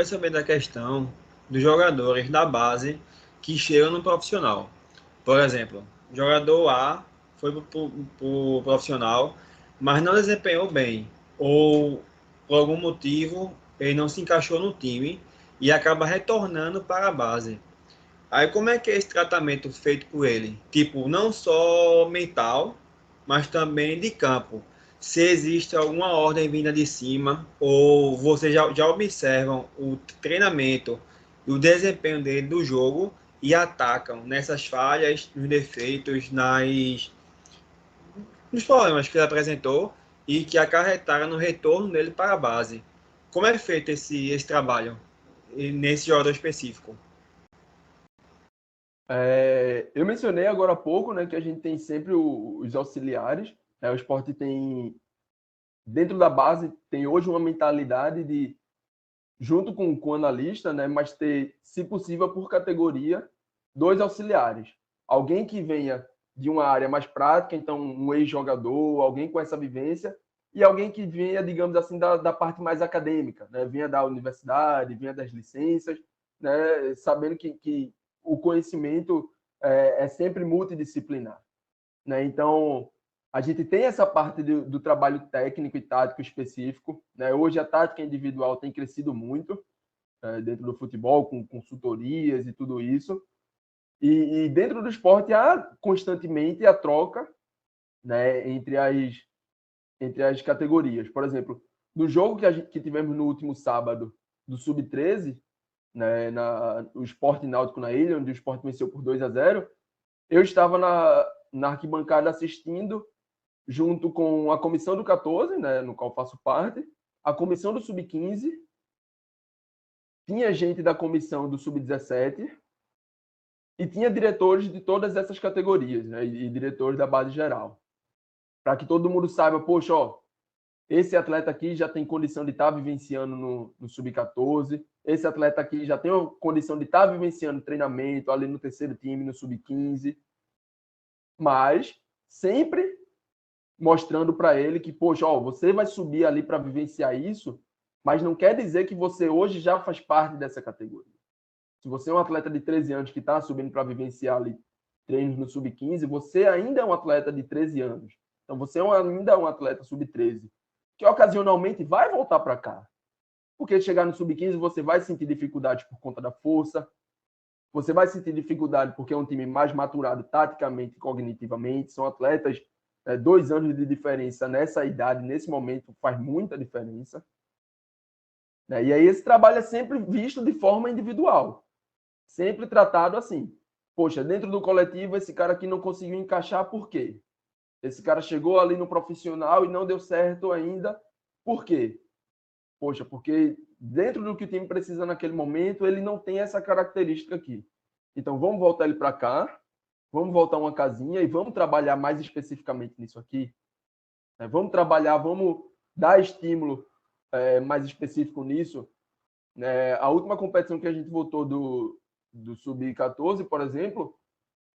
saber da questão dos jogadores da base que chegam no profissional. Por exemplo, o jogador A foi para o profissional, mas não desempenhou bem, ou por algum motivo ele não se encaixou no time e acaba retornando para a base. Aí como é que é esse tratamento feito por ele? Tipo, não só mental, mas também de campo. Se existe alguma ordem vinda de cima, ou vocês já observam o treinamento e o desempenho dele do jogo e atacam nessas falhas, nos defeitos, nos problemas que ele apresentou e que acarretaram no retorno dele para a base. Como é feito esse trabalho nesse jogador específico? Eu mencionei agora há pouco, né, que a gente tem sempre os auxiliares. O esporte tem, dentro da base, tem hoje uma mentalidade de, junto com o analista, né, mas ter, se possível, por categoria, dois auxiliares. Alguém que venha de uma área mais prática, então um ex-jogador, alguém com essa vivência, e alguém que venha, digamos assim, da parte mais acadêmica, né, venha da universidade, venha das licenças, né, sabendo que o conhecimento é sempre multidisciplinar, né? Então, a gente tem essa parte do trabalho técnico e tático específico, né? Hoje a tática individual tem crescido muito dentro do futebol, com consultorias e tudo isso. E dentro do esporte há constantemente a troca, né, entre as categorias. Por exemplo, no jogo que tivemos no último sábado do Sub-13, né, o Sport Náutico na ilha, onde o Sport venceu por 2-0, eu estava na arquibancada assistindo, junto com a comissão do 14, né, no qual faço parte, a comissão do Sub-15, tinha gente da comissão do Sub-17 e tinha diretores de todas essas categorias, né, e diretores da base geral. Para que todo mundo saiba, poxa, ó, esse atleta aqui já tem condição de estar vivenciando no Sub-14, esse atleta aqui já tem condição de estar vivenciando treinamento ali no terceiro time, no Sub-15, mas sempre mostrando para ele que, poxa, ó, você vai subir ali para vivenciar isso, mas não quer dizer que você hoje já faz parte dessa categoria. Se você é um atleta de 13 anos que está subindo para vivenciar ali treinos no Sub-15, você ainda é um atleta de 13 anos. Então, você ainda é um atleta Sub-13, que ocasionalmente vai voltar para cá. Porque chegar no Sub-15, você vai sentir dificuldade por conta da força, você vai sentir dificuldade porque é um time mais maturado taticamente e cognitivamente, são atletas 2 anos de diferença nessa idade, nesse momento, faz muita diferença. Né? E aí esse trabalho é sempre visto de forma individual, sempre tratado assim. Poxa, dentro do coletivo, esse cara aqui não conseguiu encaixar, por quê? Esse cara chegou ali no profissional e não deu certo ainda, por quê? Poxa, porque dentro do que o time precisa naquele momento, ele não tem essa característica aqui. Então, vamos voltar ele para cá, vamos voltar uma casinha e vamos trabalhar mais especificamente nisso aqui. Vamos trabalhar, vamos dar estímulo mais específico nisso. A última competição que a gente voltou do Sub-14, por exemplo,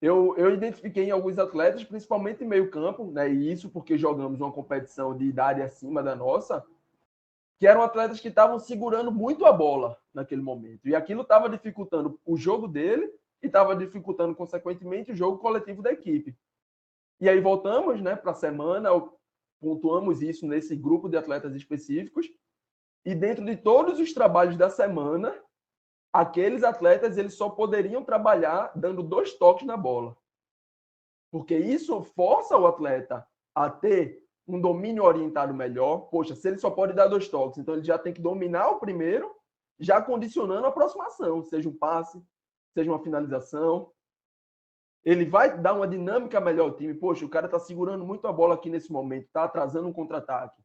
eu identifiquei em alguns atletas, principalmente em meio campo, né, e isso porque jogamos uma competição de idade acima da nossa, que eram atletas que estavam segurando muito a bola naquele momento. E aquilo estava dificultando o jogo dele e estava dificultando, consequentemente, o jogo coletivo da equipe. E aí voltamos, né, para a semana, pontuamos isso nesse grupo de atletas específicos, e dentro de todos os trabalhos da semana, aqueles atletas eles só poderiam trabalhar dando 2 toques na bola. Porque isso força o atleta a ter um domínio orientado melhor. Poxa, se ele só pode dar 2 toques, então ele já tem que dominar o primeiro, já condicionando a aproximação, seja um passe, seja uma finalização. Ele vai dar uma dinâmica melhor ao time. Poxa, o cara está segurando muito a bola aqui nesse momento, está atrasando um contra-ataque.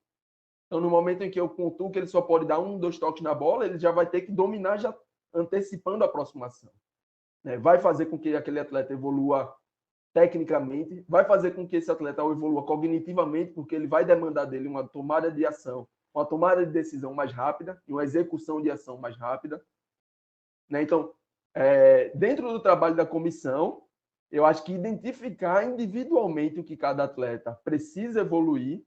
Então, no momento em que eu pontuo que ele só pode dar 1, 2 toques na bola, ele já vai ter que dominar, já antecipando a aproximação. Vai fazer com que aquele atleta evolua tecnicamente, vai fazer com que esse atleta evolua cognitivamente, porque ele vai demandar dele uma tomada de ação, uma tomada de decisão mais rápida e uma execução de ação mais rápida. Então, dentro do trabalho da comissão, eu acho que identificar individualmente o que cada atleta precisa evoluir,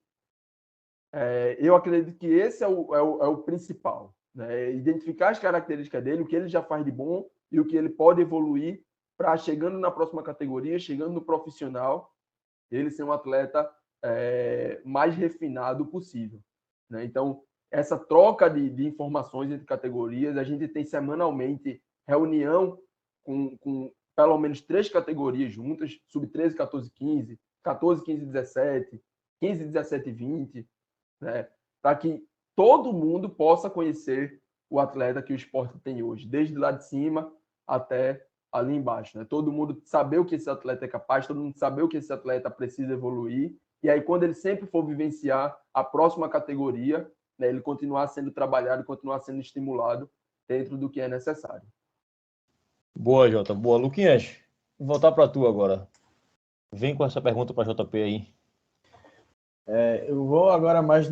eu acredito que esse é o principal. né? Identificar as características dele, o que ele já faz de bom e o que ele pode evoluir para, chegando na próxima categoria, chegando no profissional, ele ser um atleta mais refinado possível, né? Então, essa troca de informações entre categorias, a gente tem semanalmente reunião com pelo menos 3 categorias juntas, sub-13, 14, 15, 14, 15, 17, 15, 17 e 20, né? Para que todo mundo possa conhecer o atleta que o esporte tem hoje, desde lá de cima até ali embaixo, né? Todo mundo saber o que esse atleta é capaz, todo mundo saber o que esse atleta precisa evoluir, e aí quando ele sempre for vivenciar a próxima categoria, né, ele continuar sendo trabalhado, continuar sendo estimulado dentro do que é necessário. Boa, Jota. Boa. Luquinhas, vou voltar para tu agora. Vem com essa pergunta para JP aí. Eu vou agora mais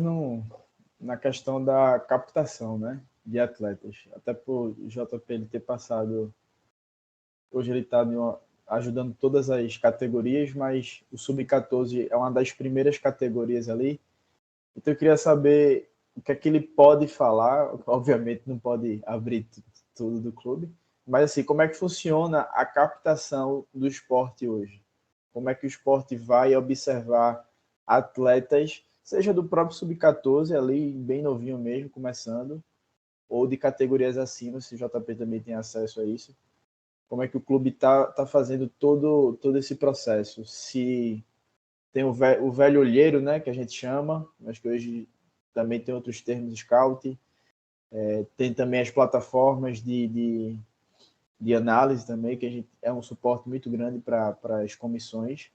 na questão da captação, né, de atletas. Até por JP ele ter passado... Hoje ele está ajudando todas as categorias, mas o Sub-14 é uma das primeiras categorias ali. Então eu queria saber o que é que ele pode falar. Obviamente não pode abrir tudo do clube, mas assim, como é que funciona a captação do esporte hoje? Como é que o esporte vai observar atletas, seja do próprio Sub-14, ali bem novinho mesmo, começando, ou de categorias acima, se o JP também tem acesso a isso. Como é que o clube tá fazendo todo esse processo? Se tem o velho olheiro, né, que a gente chama, mas que hoje também tem outros termos, scout. Tem também as plataformas de análise também, que a gente é um suporte muito grande para as comissões.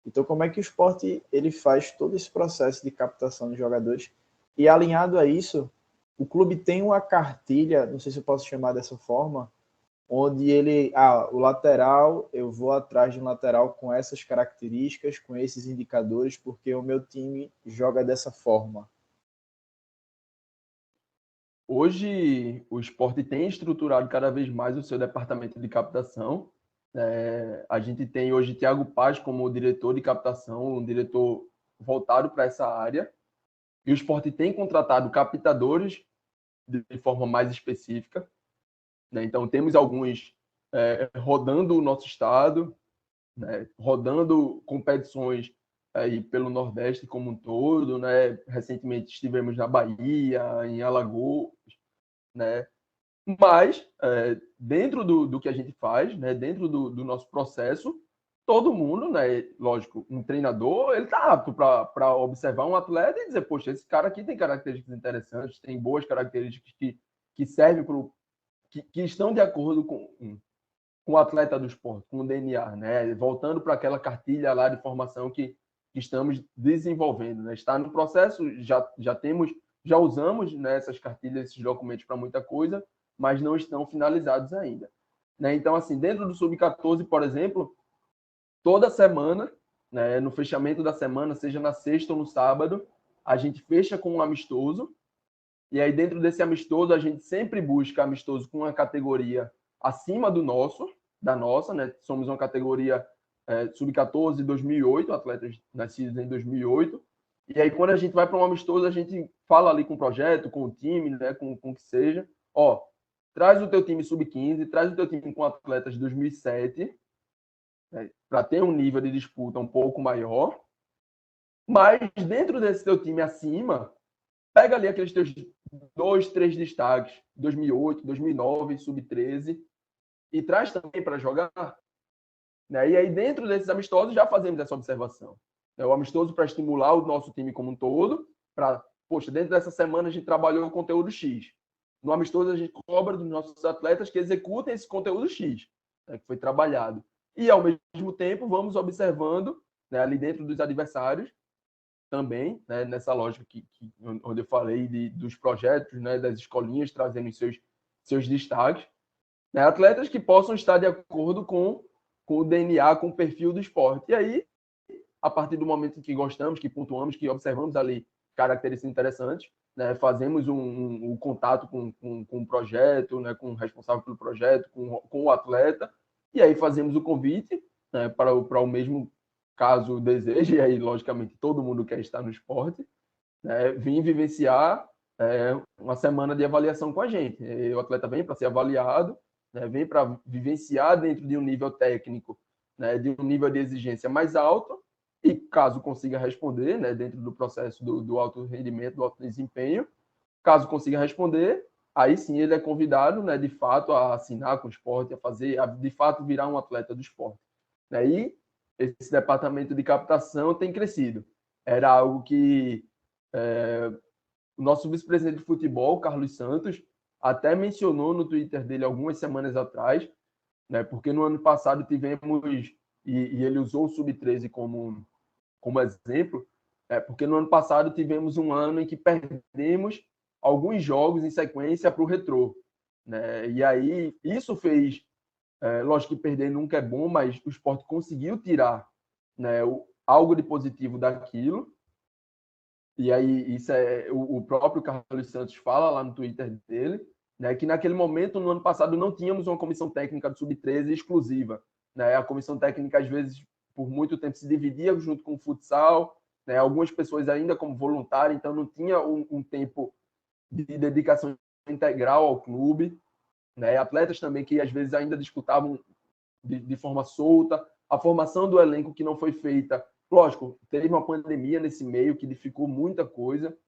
Então, como é que o esporte ele faz todo esse processo de captação de jogadores? E alinhado a isso, o clube tem uma cartilha, não sei se eu posso chamar dessa forma, onde o lateral, eu vou atrás de um lateral com essas características, com esses indicadores, porque o meu time joga dessa forma. Hoje, o esporte tem estruturado cada vez mais o seu departamento de captação. A gente tem hoje Thiago Paz como diretor de captação, um diretor voltado para essa área. E o esporte tem contratado captadores de forma mais específica, né? Então, temos alguns rodando o nosso estado, né? Rodando competições aí pelo Nordeste como um todo, né? Recentemente estivemos na Bahia, em Alagoas, né? Mas, dentro do que a gente faz, né? Dentro do nosso processo, todo mundo, né? Lógico, um treinador, ele está apto para observar um atleta e dizer, poxa, esse cara aqui tem características interessantes, tem boas características que servem para que estão de acordo com o atleta do esporte, com o DNA, né? Voltando para aquela cartilha lá de formação que estamos desenvolvendo, né? Está no processo, já usamos, né, essas cartilhas, esses documentos para muita coisa, mas não estão finalizados ainda, né? Então, assim, dentro do Sub-14, por exemplo, toda semana, né, no fechamento da semana, seja na sexta ou no sábado, a gente fecha com um amistoso. E aí, dentro desse amistoso, a gente sempre busca amistoso com uma categoria acima da nossa, né? Somos uma categoria sub-14 2008, atletas nascidos em 2008. E aí, quando a gente vai para um amistoso, a gente fala ali com o projeto, com o time, né? Com o que seja. Ó, traz o teu time sub-15, traz o teu time com atletas de 2007, né? Para ter um nível de disputa um pouco maior. Mas, dentro desse teu time acima, pega ali aqueles teus 2, 3 destaques, 2008, 2009, sub-13, e traz também para jogar, né? E aí, dentro desses amistosos, já fazemos essa observação. O amistoso para estimular o nosso time como um todo, poxa, dentro dessa semana a gente trabalhou o conteúdo X. No amistoso, a gente cobra dos nossos atletas que executem esse conteúdo X, né, que foi trabalhado. E, ao mesmo tempo, vamos observando, né, ali dentro dos adversários, também, né, nessa lógica onde eu falei dos projetos, né, das escolinhas trazendo seus destaques, né, atletas que possam estar de acordo com o DNA, com o perfil do esporte. E aí, a partir do momento em que gostamos, que pontuamos, que observamos ali características interessantes, né, fazemos um contato com o projeto, né, com o responsável pelo projeto, com o atleta, e aí fazemos o convite, né, para o mesmo caso deseje, e aí, logicamente, todo mundo quer estar no esporte, né, vir vivenciar uma semana de avaliação com a gente. O atleta vem para ser avaliado, né, vem para vivenciar dentro de um nível técnico, né, de um nível de exigência mais alto, e caso consiga responder, né, dentro do processo do alto rendimento, do alto desempenho, caso consiga responder, aí sim ele é convidado, né, de fato, a assinar com o esporte, de fato virar um atleta do esporte. E esse departamento de captação tem crescido. Era algo que o nosso vice-presidente de futebol, Carlos Santos, até mencionou no Twitter dele algumas semanas atrás, né, porque no ano passado tivemos, e ele usou o Sub-13 como exemplo, porque no ano passado tivemos um ano em que perdemos alguns jogos em sequência para o Retrô. Né? E aí isso fez, lógico que perder nunca é bom, mas o esporte conseguiu tirar, né, algo de positivo daquilo. E aí isso o próprio Carlos Santos fala lá no Twitter dele, né, que naquele momento, no ano passado, não tínhamos uma comissão técnica do Sub-13 exclusiva. Né? A comissão técnica, às vezes, por muito tempo, se dividia junto com o futsal, né? Algumas pessoas ainda como voluntário, então não tinha um tempo de dedicação integral ao clube. Né? Atletas também que, às vezes, ainda disputavam de forma solta. A formação do elenco que não foi feita, lógico, teve uma pandemia nesse meio que dificultou muita coisa,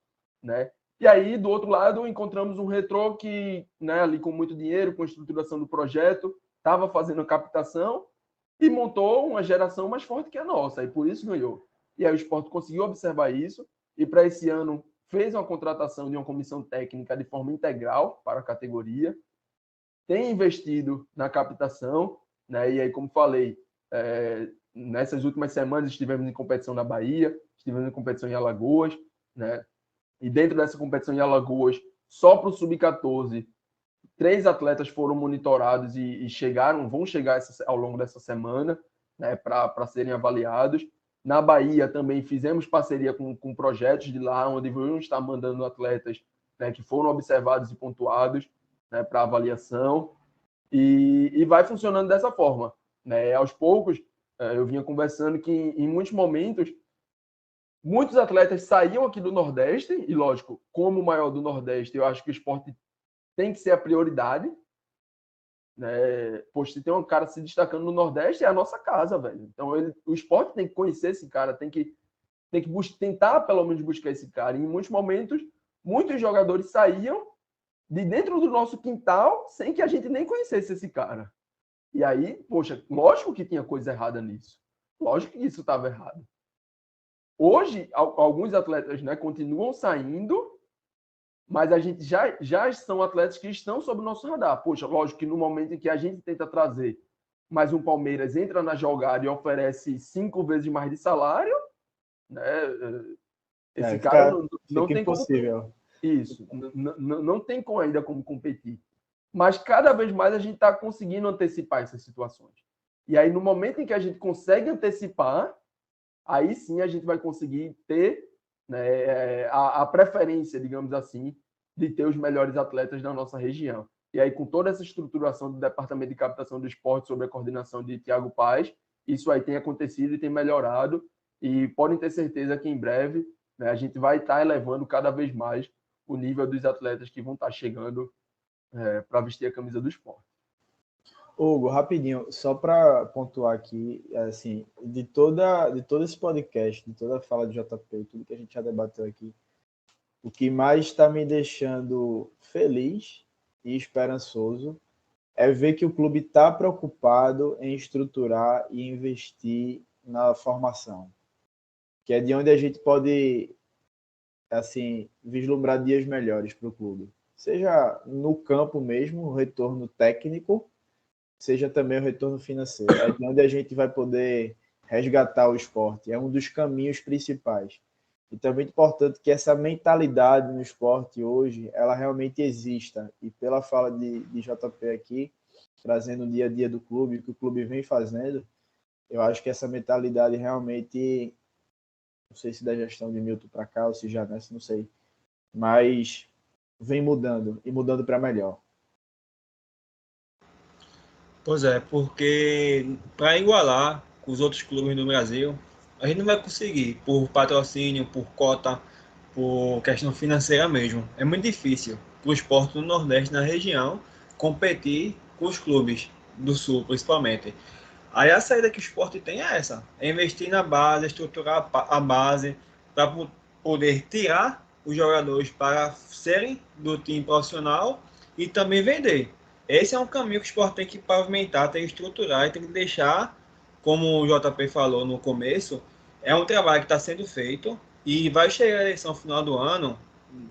né? E aí, do outro lado, encontramos um Retrô que, né, ali com muito dinheiro, com a estruturação do projeto, estava fazendo a captação e montou uma geração mais forte que a nossa, e por isso ganhou. E aí o Sport conseguiu observar isso, e para esse ano fez uma contratação de uma comissão técnica de forma integral para a categoria, tem investido na captação, né? E aí, como falei, nessas últimas semanas estivemos em competição na Bahia, estivemos em competição em Alagoas, né? E dentro dessa competição em Alagoas, só para o Sub-14, 3 atletas foram monitorados e vão chegar ao longo dessa semana, né, para serem avaliados. Na Bahia também fizemos parceria com projetos de lá, onde vão estar mandando atletas, né, que foram observados e pontuados, né, para avaliação. E vai funcionando dessa forma. Né? Aos poucos, eu vinha conversando que em muitos momentos, muitos atletas saíam aqui do Nordeste, e lógico, como o maior do Nordeste, eu acho que o esporte tem que ser a prioridade. Né? Poxa, se tem um cara se destacando no Nordeste, é a nossa casa, velho. Então, o esporte tem que conhecer esse cara, tem que tentar, pelo menos, buscar esse cara. E em muitos momentos, muitos jogadores saíam de dentro do nosso quintal sem que a gente nem conhecesse esse cara. E aí, poxa, lógico que tinha coisa errada nisso. Lógico que isso estava errado. Hoje, alguns atletas, né, continuam saindo, mas a gente já são atletas que estão sob o nosso radar. Poxa, lógico que no momento em que a gente tenta trazer, mas um Palmeiras entra na jogada e oferece 5 vezes mais de salário, né, esse cara não tem impossível. Como... Isso, não tem ainda como competir. Mas cada vez mais a gente está conseguindo antecipar essas situações. E aí, no momento em que a gente consegue antecipar, aí sim a gente vai conseguir ter, né, a preferência, digamos assim, de ter os melhores atletas da nossa região. E aí, com toda essa estruturação do Departamento de Captação do Esporte, sob a coordenação de Thiago Paes, isso aí tem acontecido e tem melhorado. E podem ter certeza que em breve, né, a gente vai estar elevando cada vez mais o nível dos atletas que vão estar chegando para vestir a camisa do esporte. Hugo, rapidinho, só para pontuar aqui, assim, de todo esse podcast, de toda a fala de JP, tudo que a gente já debateu aqui, o que mais está me deixando feliz e esperançoso é ver que o clube está preocupado em estruturar e investir na formação, que é de onde a gente pode, assim, vislumbrar dias melhores para o clube. Seja no campo mesmo, o retorno técnico, seja também o retorno financeiro. É de onde a gente vai poder resgatar o esporte. É um dos caminhos principais. Então é muito importante que essa mentalidade no esporte hoje, ela realmente exista. E pela fala de JP aqui, trazendo o dia a dia do clube, o que o clube vem fazendo, eu acho que essa mentalidade realmente, não sei se da gestão de Milton para cá, ou se já nessa, não sei, mas vem mudando, e mudando para melhor. Pois é, porque para igualar com os outros clubes do Brasil, a gente não vai conseguir, por patrocínio, por cota, por questão financeira mesmo. É muito difícil para o esporte do Nordeste, na região, competir com os clubes do Sul, principalmente. Aí a saída que o esporte tem é essa: é investir na base, estruturar a base, para poder tirar os jogadores para serem do time profissional e também vender. Esse é um caminho que o esporte tem que pavimentar, tem que estruturar e tem que deixar, como o JP falou no começo, é um trabalho que está sendo feito e vai chegar a eleição no final do ano,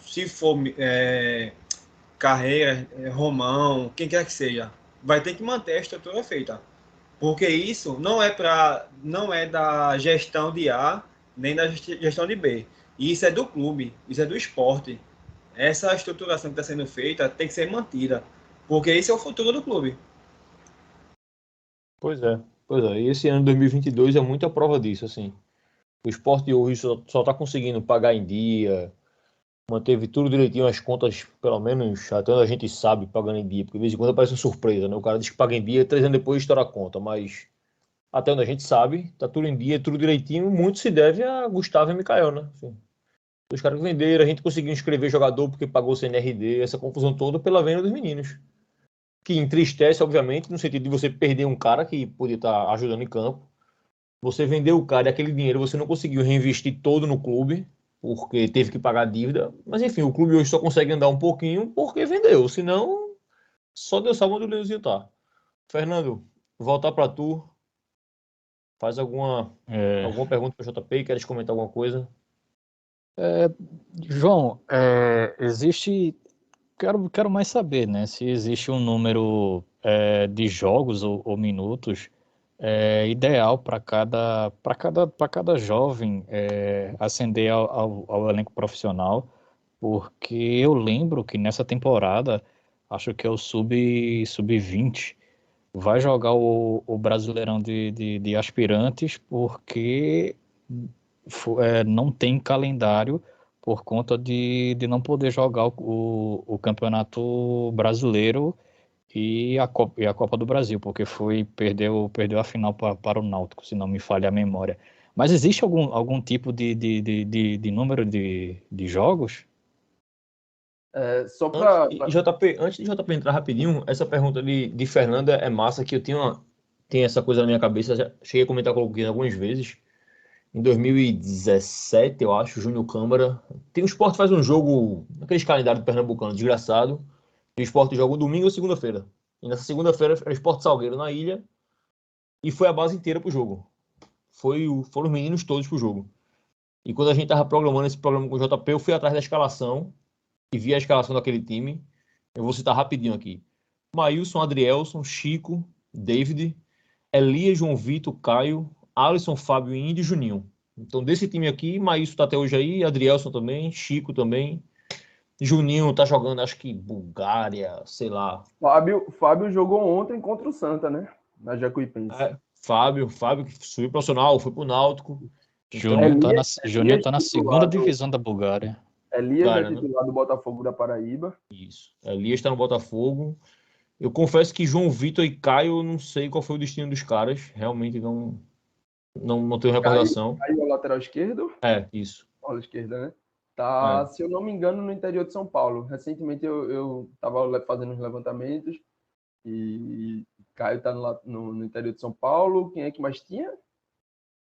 se for Carreira, Romão, quem quer que seja, vai ter que manter a estrutura feita. Porque isso não é da gestão de A, nem da gestão de B. Isso é do clube, isso é do esporte. Essa estruturação que está sendo feita tem que ser mantida, porque esse é o futuro do clube. Pois é. E esse ano de 2022 é muita prova disso, assim. O Sport hoje só está conseguindo pagar em dia, manteve tudo direitinho, as contas, pelo menos até onde a gente sabe, pagando em dia, porque de vez em quando aparece uma surpresa, né? O cara diz que paga em dia, 3 anos depois estoura a conta, mas até onde a gente sabe, tá tudo em dia, tudo direitinho, muito se deve a Gustavo e Mikael, né? Assim, os caras que venderam, a gente conseguiu inscrever jogador porque pagou o CNRD, essa confusão toda pela venda dos meninos. Que entristece, obviamente, no sentido de você perder um cara que podia estar ajudando em campo. Você vendeu o cara e aquele dinheiro você não conseguiu reinvestir todo no clube, porque teve que pagar a dívida. Mas enfim, o clube hoje só consegue andar um pouquinho porque vendeu. Senão, só Deus sabe onde o Leozinho tá. Fernando, voltar para tu. Faz alguma pergunta para o JP? Queres comentar alguma coisa? João, existe. Quero mais saber, né? Se existe um número de jogos ou minutos ideal para cada jovem ascender ao elenco profissional, porque eu lembro que nessa temporada, acho que é o sub-20, vai jogar o Brasileirão de aspirantes, porque não tem calendário por conta de não poder jogar o Campeonato Brasileiro e a Copa do Brasil, porque perdeu a final para o Náutico, se não me falha a memória. Mas existe algum tipo de número de jogos? Só para. Antes de JP entrar rapidinho, essa pergunta de Fernanda é massa, que eu tenho essa coisa na minha cabeça, já cheguei a comentar com alguém algumas vezes. Em 2017, eu acho, Júnior Câmara. O Sport faz um jogo, aqueles calendários do Pernambucano, desgraçado. E o Sport joga domingo ou segunda-feira. E nessa segunda-feira era o Sport Salgueiro na ilha. E foi a base inteira pro jogo. Foram os meninos todos pro jogo. E quando a gente tava programando esse programa com o JP, eu fui atrás da escalação e vi a escalação daquele time. Eu vou citar rapidinho aqui: Maílson, Adrielson, Chico, David, Elias, João Vitor, Caio, Alisson, Fábio, Índio e Juninho. Então, desse time aqui, Maílson tá até hoje aí, Adrielson também, Chico também. Juninho tá jogando, acho que Bulgária, sei lá. Fábio jogou ontem contra o Santa, né? Na Jacuipense. Fábio que subiu profissional, foi pro Náutico. Juninho tá na segunda divisão da Bulgária. Elias é titular do Botafogo da Paraíba. Isso. Elias tá no Botafogo. Eu confesso que João Vitor e Caio, eu não sei qual foi o destino dos caras. Realmente não tenho recordação. Caio é o lateral esquerdo? Isso. Bola esquerda, né? Tá, se eu não me engano, no interior de São Paulo. Recentemente eu tava fazendo uns levantamentos e Caio tá no interior de São Paulo. Quem é que mais tinha?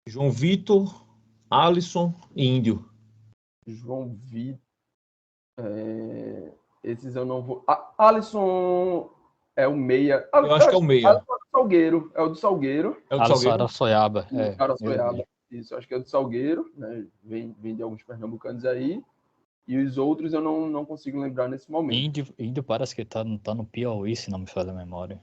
João Vitor, Alisson e Índio. João Vitor. Esses eu não vou. Alisson é o meia. Eu acho que é o meia. Alisson é do Salgueiro. É o do Salgueiro. É o do Salgueiro. Araçoiaba. Araçoiaba. Isso, acho que é do Salgueiro, né? Vem de alguns pernambucanos aí. E os outros eu não consigo lembrar nesse momento. Índio parece que tá no Piauí, se não me falha a memória.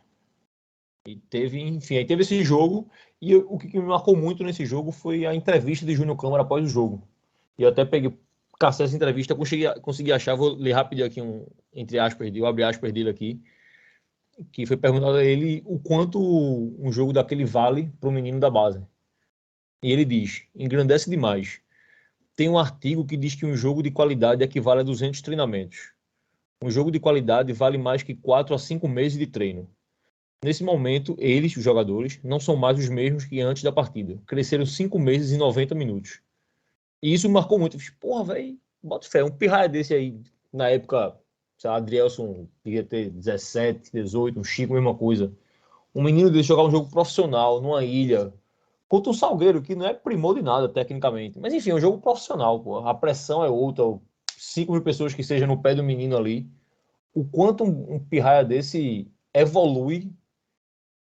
E teve esse jogo. E o que me marcou muito nesse jogo foi a entrevista de Júnior Câmara após o jogo. E eu até cacei essa entrevista, consegui achar, vou ler rapidinho aqui entre aspas, eu abri aspas dele aqui, que foi perguntado a ele o quanto um jogo daquele vale para o menino da base. E ele diz: engrandece demais. Tem um artigo que diz que um jogo de qualidade equivale a 200 treinamentos. Um jogo de qualidade vale mais que 4 a 5 meses de treino. Nesse momento, eles, os jogadores, não são mais os mesmos que antes da partida. Cresceram 5 meses e 90 minutos. E isso me marcou muito. Eu fiz, porra, velho, bota fé, um pirraia desse aí, na época, sei lá, Adrielson devia ter 17, 18, um Chico, mesma coisa. Um menino desse jogar um jogo profissional, numa ilha, contra um Salgueiro, que não é primor de nada, tecnicamente. Mas enfim, é um jogo profissional, pô. A pressão é outra, 5 mil pessoas que estejam no pé do menino ali. O quanto um pirraia desse evolui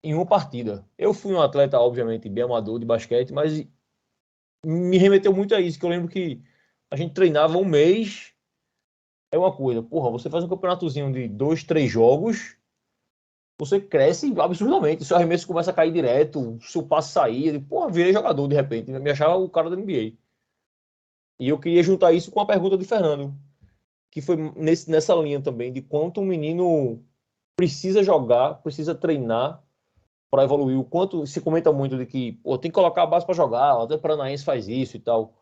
em uma partida. Eu fui um atleta, obviamente, bem amador de basquete, mas me remeteu muito a isso, que eu lembro que a gente treinava um mês, é uma coisa. Porra, você faz um campeonatozinho de 2, 3 jogos, você cresce absurdamente, seu arremesso começa a cair direto, seu passe saía, porra, virei jogador de repente, me achava o cara da NBA. E eu queria juntar isso com a pergunta de Fernando, que foi nessa linha também, de quanto um menino precisa jogar, precisa treinar para evoluir. O quanto se comenta muito de que pô, tem que colocar a base para jogar, até o Paranaense faz isso e tal.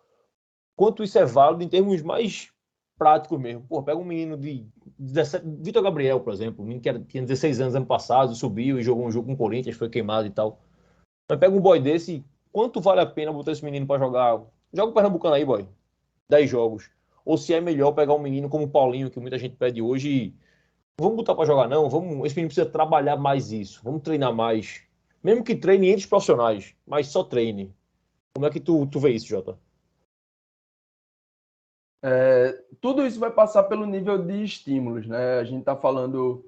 Quanto isso é válido em termos mais práticos mesmo. Pô, pega um menino de 17, Vitor Gabriel, por exemplo, um menino que tinha 16 anos ano passado, subiu e jogou um jogo com o Corinthians, foi queimado e tal. Mas pega um boy desse, quanto vale a pena botar esse menino para jogar? Joga o Pernambucano aí, boy. 10 jogos. Ou se é melhor pegar um menino como o Paulinho, que muita gente pede hoje, e vamos botar para jogar, não. Vamos, esse menino precisa trabalhar mais isso. Vamos treinar mais. Mesmo que treine entre os profissionais, mas só treine. Como é que tu vê isso, Jota? Tudo isso vai passar pelo nível de estímulos, né? A gente está falando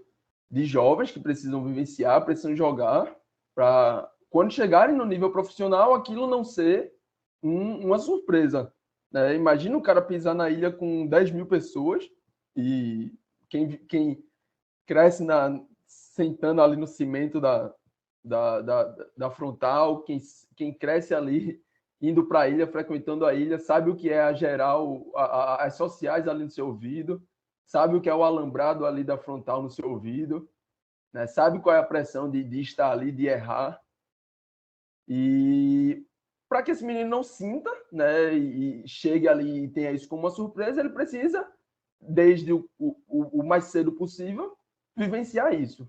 de jovens que precisam vivenciar, precisam jogar, para quando chegarem no nível profissional, aquilo não ser uma surpresa, né? Imagina o cara pisar na ilha com 10 mil pessoas e quem cresce sentando ali no cimento da frontal, quem cresce ali indo para a ilha, frequentando a ilha, sabe o que é a geral, as sociais ali no seu ouvido, sabe o que é o alambrado ali da frontal no seu ouvido, né? Sabe qual é a pressão de estar ali, de errar. E para que esse menino não sinta, né, e chegue ali e tenha isso como uma surpresa, ele precisa, desde o mais cedo possível, vivenciar isso,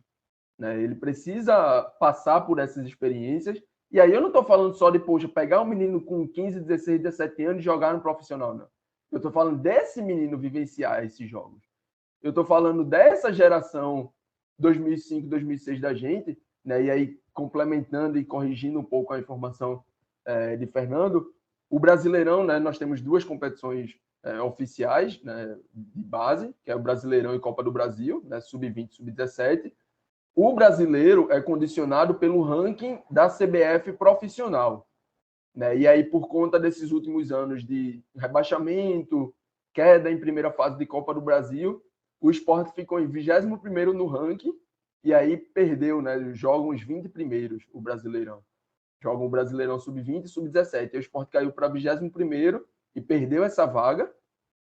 né? Ele precisa passar por essas experiências. E aí eu não estou falando só de, poxa, pegar um menino com 15, 16, 17 anos e jogar no profissional, não. Eu estou falando desse menino vivenciar esses jogos. Eu estou falando dessa geração 2005, 2006 da gente, né? E aí, complementando e corrigindo um pouco a informação de Fernando, o Brasileirão, né? Nós temos duas competições oficiais, né, de base, que é o Brasileirão e Copa do Brasil, né, sub-20, sub-17. O brasileiro é condicionado pelo ranking da CBF profissional, né? E aí, por conta desses últimos anos de rebaixamento, queda em primeira fase de Copa do Brasil, o Sport ficou em 21º no ranking e aí perdeu, né? Jogam os 20 primeiros o Brasileirão. Jogam o Brasileirão sub-20 e sub-17. O Sport caiu para 21º e perdeu essa vaga,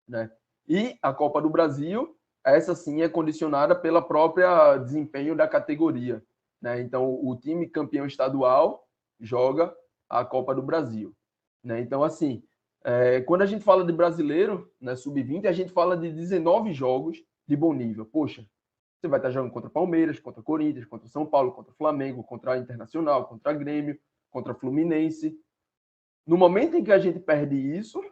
né? E a Copa do Brasil, essa sim é condicionada pela própria desempenho da categoria, né? Então, o time campeão estadual joga a Copa do Brasil, né? Então, assim, quando a gente fala de brasileiro, né, sub-20, a gente fala de 19 jogos de bom nível. Poxa, você vai estar jogando contra Palmeiras, contra Corinthians, contra São Paulo, contra Flamengo, contra Internacional, contra Grêmio, contra Fluminense. No momento em que a gente perde isso,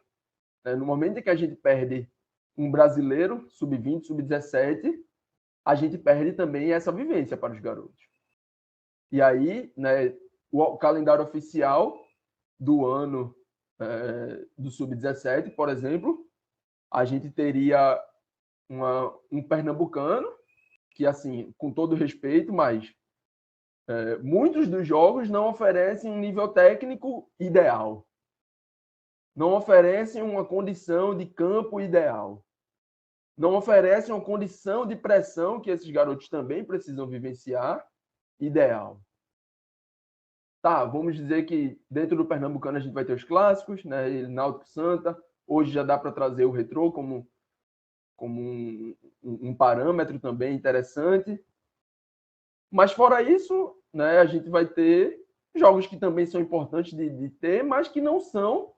né, no momento em que a gente perde um brasileiro, sub-20, sub-17, a gente perde também essa vivência para os garotos. E aí, né, o calendário oficial do ano do sub-17, por exemplo, a gente teria um pernambucano, que, assim, com todo respeito, mas muitos dos jogos não oferecem um nível técnico ideal. Não oferecem uma condição de campo ideal. Não oferecem uma condição de pressão que esses garotos também precisam vivenciar ideal. Tá, vamos dizer que dentro do Pernambucano a gente vai ter os clássicos, né? Náutico Santa. Hoje já dá para trazer o Retrô como um parâmetro também interessante. Mas fora isso, né, a gente vai ter jogos que também são importantes de ter, mas que não são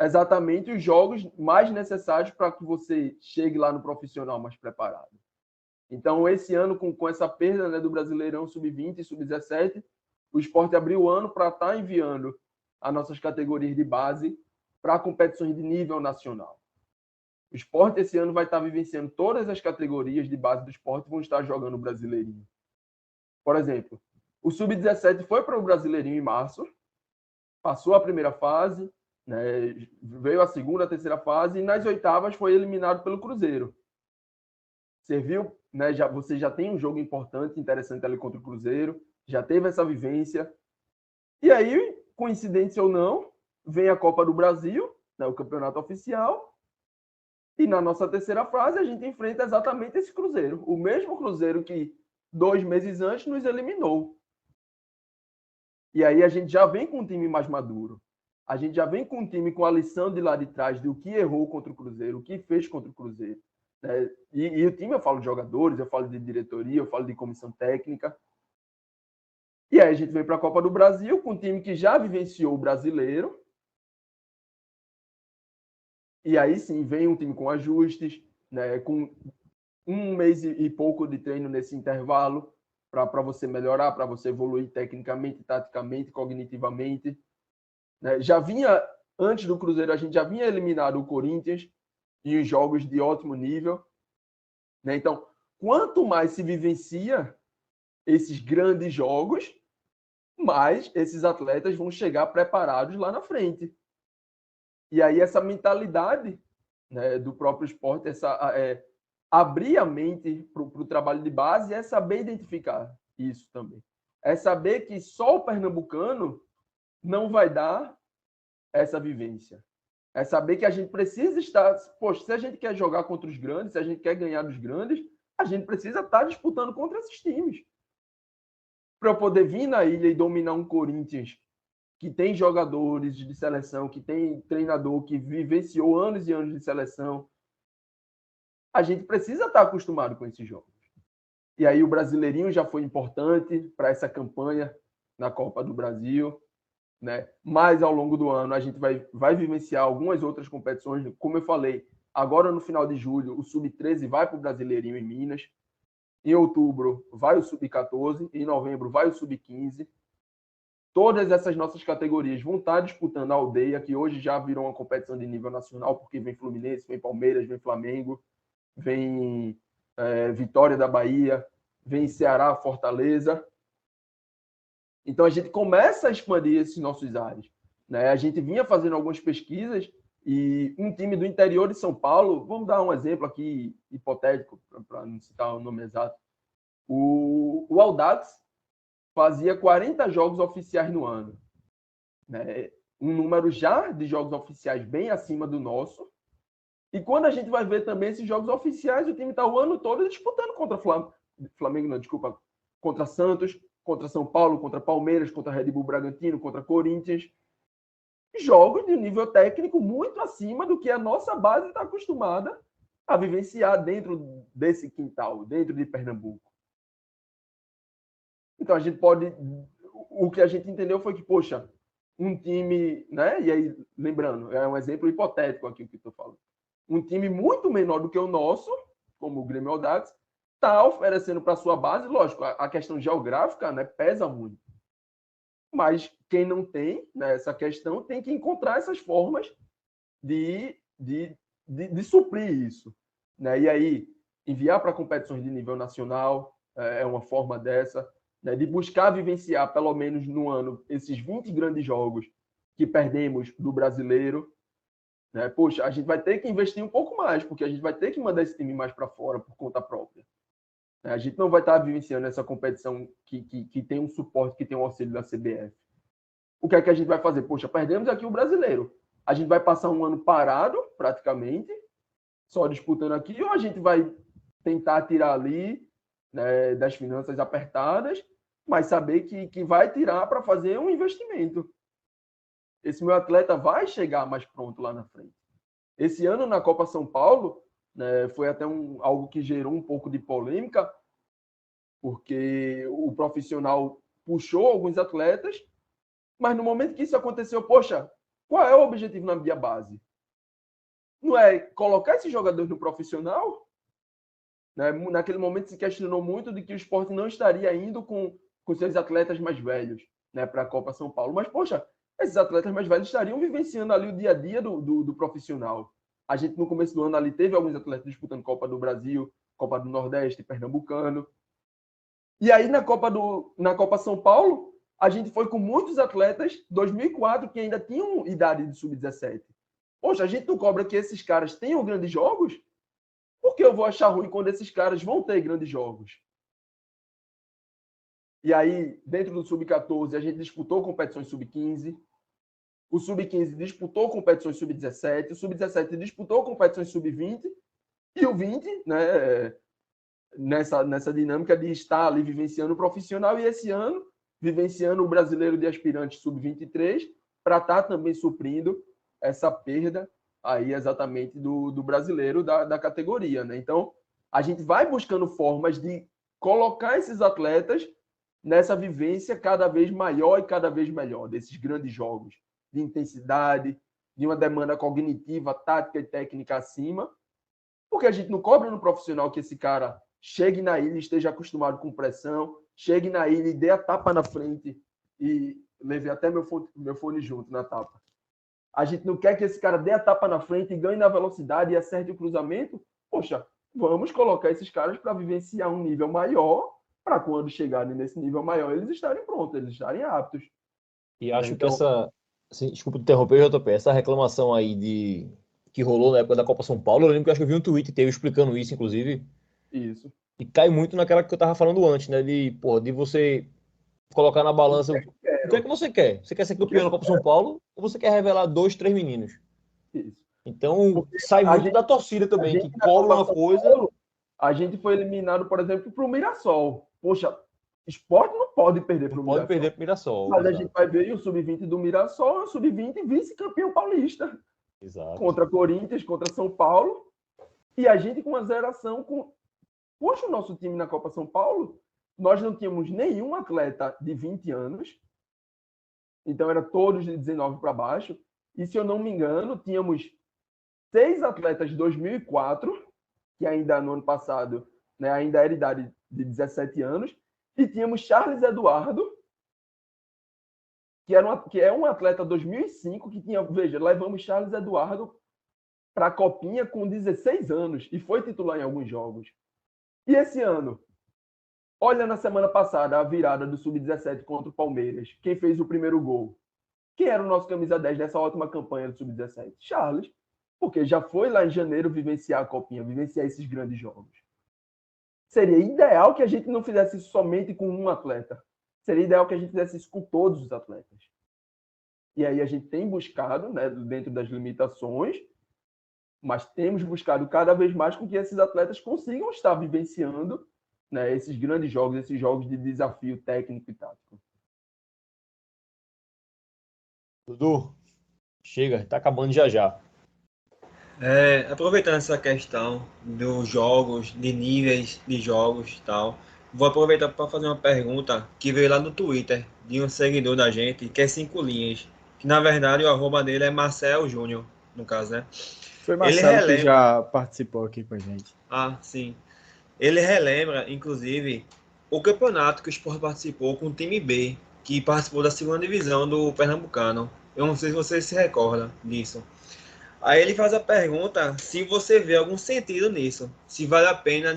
exatamente os jogos mais necessários para que você chegue lá no profissional mais preparado. Então, esse ano, com essa perda, né, do Brasileirão sub-20 e sub-17, o Sport abriu o ano para estar enviando as nossas categorias de base para competições de nível nacional. O Sport esse ano vai estar vivenciando todas as categorias de base do Sport, vão estar jogando o Brasileirinho. Por exemplo, o Sub-17 foi para o Brasileirinho em março, passou a primeira fase, né, veio a segunda, a terceira fase, e nas oitavas foi eliminado pelo Cruzeiro. Serviu, né, você já tem um jogo importante, interessante ali contra o Cruzeiro, já teve essa vivência. E aí, coincidência ou não, vem a Copa do Brasil, né, o campeonato oficial, e na nossa terceira fase a gente enfrenta exatamente esse Cruzeiro. O mesmo Cruzeiro que 2 meses antes nos eliminou. E aí a gente já vem com um time mais maduro. A gente já vem com um time com a lição de lá de trás do que errou contra o Cruzeiro, o que fez contra o Cruzeiro. E o time, eu falo de jogadores, eu falo de diretoria, eu falo de comissão técnica. E aí a gente vem para a Copa do Brasil com um time que já vivenciou o Brasileiro. E aí sim, vem um time com ajustes, né, com 1 mês e pouco de treino nesse intervalo para você melhorar, para você evoluir tecnicamente, taticamente, cognitivamente. Né? Já vinha, antes do Cruzeiro, a gente já vinha eliminado o Corinthians em jogos de ótimo nível. Né? Então, quanto mais se vivencia esses grandes jogos, mais esses atletas vão chegar preparados lá na frente. E aí essa mentalidade, né, do próprio esporte, abrir a mente para o trabalho de base é saber identificar isso também. É saber que só o pernambucano não vai dar essa vivência. É saber que a gente precisa estar... Poxa, se a gente quer jogar contra os grandes, se a gente quer ganhar dos grandes, a gente precisa estar disputando contra esses times. Para eu poder vir na ilha e dominar um Corinthians que tem jogadores de seleção, que tem treinador que vivenciou anos e anos de seleção, a gente precisa estar acostumado com esses jogos. E aí o Brasileirinho já foi importante para essa campanha na Copa do Brasil, né? Mas ao longo do ano a gente vai vivenciar algumas outras competições. Como eu falei, agora no final de julho o Sub-13 vai para o Brasileirinho em Minas. Em outubro vai o Sub-14. Em novembro vai o Sub-15. Todas essas nossas categorias vão estar disputando a aldeia, que hoje já virou uma competição de nível nacional, porque vem Fluminense, vem Palmeiras, vem Flamengo, vem Vitória da Bahia, vem Ceará, Fortaleza. Então a gente começa a expandir esses nossos ares. Né? A gente vinha fazendo algumas pesquisas e um time do interior de São Paulo, vamos dar um exemplo aqui hipotético, para não citar o nome exato, o Audax fazia 40 jogos oficiais no ano. Né? Um número já de jogos oficiais bem acima do nosso. E quando a gente vai ver também esses jogos oficiais, o time está o ano todo disputando contra Flamengo, não, desculpa, contra Santos, contra São Paulo, contra Palmeiras, contra Red Bull Bragantino, contra Corinthians. Jogos de nível técnico muito acima do que a nossa base está acostumada a vivenciar dentro desse quintal, dentro de Pernambuco. Então a gente pode... O que a gente entendeu foi que, poxa, um time, né? E aí, lembrando, é um exemplo hipotético aqui o que eu estou falando. Um time muito menor do que o nosso, como o Grêmio Audax, está oferecendo para a sua base, lógico, a questão geográfica, né, pesa muito. Mas quem não tem, né, essa questão tem que encontrar essas formas de suprir isso. Né? E aí, enviar para competições de nível nacional é uma forma dessa, né, de buscar vivenciar, pelo menos no ano, esses 20 grandes jogos que perdemos do brasileiro. Né? Poxa, a gente vai ter que investir um pouco mais, porque a gente vai ter que mandar esse time mais para fora por conta própria. A gente não vai estar vivenciando essa competição que tem um suporte, que tem um auxílio da CBF. O que é que a gente vai fazer? Poxa, perdemos aqui o brasileiro. A gente vai passar um ano parado, praticamente, só disputando aqui, ou a gente vai tentar tirar ali, né, das finanças apertadas, mas saber que vai tirar para fazer um investimento. Esse meu atleta vai chegar mais pronto lá na frente. Esse ano, na Copa São Paulo, né, foi até algo que gerou um pouco de polêmica, porque o profissional puxou alguns atletas, mas no momento que isso aconteceu, poxa, qual é o objetivo na minha base? Não é colocar esses jogadores no profissional? Né? Naquele momento se questionou muito de que o Sport não estaria indo com seus atletas mais velhos, né, para a Copa São Paulo. Mas, poxa, esses atletas mais velhos estariam vivenciando ali o dia a dia do profissional. A gente, no começo do ano, ali teve alguns atletas disputando Copa do Brasil, Copa do Nordeste, Pernambucano. E aí, na Copa São Paulo, a gente foi com muitos atletas 2004 que ainda tinham idade de sub-17. Poxa, a gente não cobra que esses caras tenham grandes jogos? Por que eu vou achar ruim quando esses caras vão ter grandes jogos? E aí, dentro do sub-14, a gente disputou competições sub-15. O sub-15 disputou competições sub-17. O sub-17 disputou competições sub-20. E o 20, né, nessa dinâmica de estar ali vivenciando o profissional. E esse ano, vivenciando o brasileiro de aspirantes sub-23, para estar também suprindo essa perda aí exatamente do brasileiro da categoria, né? Então, a gente vai buscando formas de colocar esses atletas nessa vivência cada vez maior e cada vez melhor desses grandes jogos, de intensidade, de uma demanda cognitiva, tática e técnica acima, porque a gente não cobra no profissional que esse cara chegue na ilha e esteja acostumado com pressão, chegue na ilha e dê a tapa na frente e levei até meu fone junto na tapa. A gente não quer que esse cara dê a tapa na frente e ganhe na velocidade e acerte o cruzamento. Poxa, vamos colocar esses caras para vivenciar um nível maior, para quando chegarem nesse nível maior, eles estarem prontos, eles estarem aptos. E acho que essa... Assim, desculpa interromper, JP, essa reclamação aí que rolou na época da Copa São Paulo, eu lembro que eu acho que eu vi um tweet teu explicando isso, inclusive. Isso. E cai muito naquela que eu tava falando antes, né? De você colocar na balança o que é que você quer. Você quer ser campeão da Copa São Paulo ou você quer revelar 2, 3 meninos? Isso. Então, Porque sai muito da torcida também, que cobra uma coisa. Paulo, a gente foi eliminado, por exemplo, para o Mirassol. Poxa, esporte não pode perder para o Mirassol. Pode perder para o Mirassol. Mas exato. A gente vai ver o sub-20 do Mirassol, o sub-20 vice-campeão paulista. Exato. Contra Corinthians, contra São Paulo. E a gente com uma zeração. Poxa, o nosso time na Copa São Paulo, nós não tínhamos nenhum atleta de 20 anos. Então, era todos de 19 para baixo. E, se eu não me engano, tínhamos 6 atletas de 2004, que ainda no ano passado, né, ainda era idade de 17 anos. E tínhamos Charles Eduardo, que é um atleta 2005, que tinha... Veja, levamos Charles Eduardo para a Copinha com 16 anos e foi titular em alguns jogos. E esse ano, olha na semana passada a virada do Sub-17 contra o Palmeiras. Quem fez o primeiro gol? Quem era o nosso camisa 10 dessa ótima campanha do Sub-17? Charles. Porque já foi lá em janeiro vivenciar a Copinha, vivenciar esses grandes jogos. Seria ideal que a gente não fizesse isso somente com um atleta. Seria ideal que a gente fizesse isso com todos os atletas. E aí a gente tem buscado, né, dentro das limitações, mas temos buscado cada vez mais com que esses atletas consigam estar vivenciando, né, esses grandes jogos, esses jogos de desafio técnico e tático. Dudu, chega, está acabando já já. Aproveitando essa questão dos jogos, de níveis de jogos e tal, vou aproveitar para fazer uma pergunta que veio lá no Twitter de um seguidor da gente, que é 5 linhas, que na verdade o arroba dele é Marcel Júnior, no caso, né? Foi Marcelo que já participou aqui com a gente. Ah, sim. Ele relembra, inclusive, o campeonato que o Sport participou com o time B, que participou da segunda divisão do Pernambucano. Eu não sei se você se recorda disso. Aí ele faz a pergunta se você vê algum sentido nisso. Se vale a pena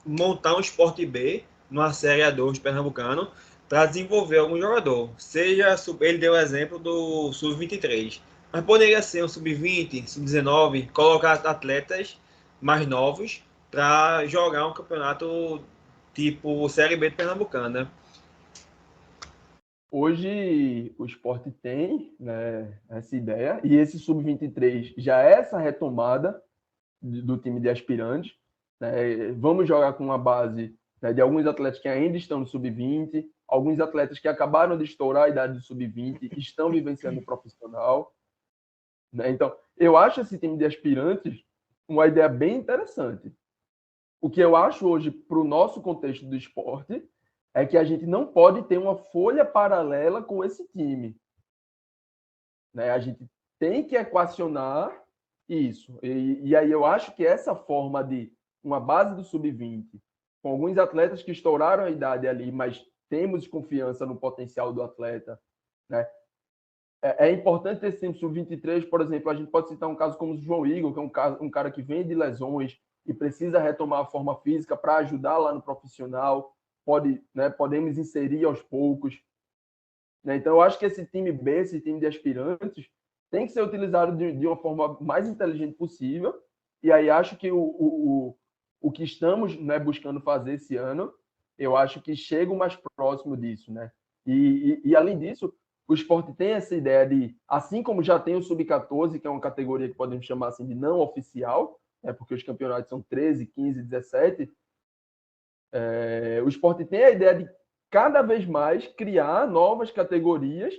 montar um Sport B numa Série A2 Pernambucano para desenvolver algum jogador. Seja, ele deu o exemplo do Sub-23. Mas poderia ser um Sub-20, Sub-19, colocar atletas mais novos para jogar um campeonato tipo Série B de Pernambucano, né? Hoje o Sport tem, né, essa ideia, e esse Sub-23 já é essa retomada do time de aspirantes. Né? Vamos jogar com uma base, né, de alguns atletas que ainda estão no Sub-20, alguns atletas que acabaram de estourar a idade do Sub-20 e estão vivenciando o profissional. Né? Então, eu acho esse time de aspirantes uma ideia bem interessante. O que eu acho hoje, para o nosso contexto do esporte, é que a gente não pode ter uma folha paralela com esse time. Né? A gente tem que equacionar isso. E aí eu acho que essa forma de uma base do Sub-20, com alguns atletas que estouraram a idade ali, mas temos confiança no potencial do atleta, né? É importante ter esse time sub-23, por exemplo, a gente pode citar um caso como o João Igor, que é um cara que vem de lesões e precisa retomar a forma física para ajudar lá no profissional, podemos inserir aos poucos. Né? Então, eu acho que esse time B, esse time de aspirantes, tem que ser utilizado de uma forma mais inteligente possível, e aí acho que o que estamos, né, buscando fazer esse ano, eu acho que chega o mais próximo disso, né? E além disso, o Sport tem essa ideia de, assim como já tem o Sub-14, que é uma categoria que podemos chamar assim de não oficial, né, porque os campeonatos são 13, 15, 17, o Sport tem a ideia de cada vez mais criar novas categorias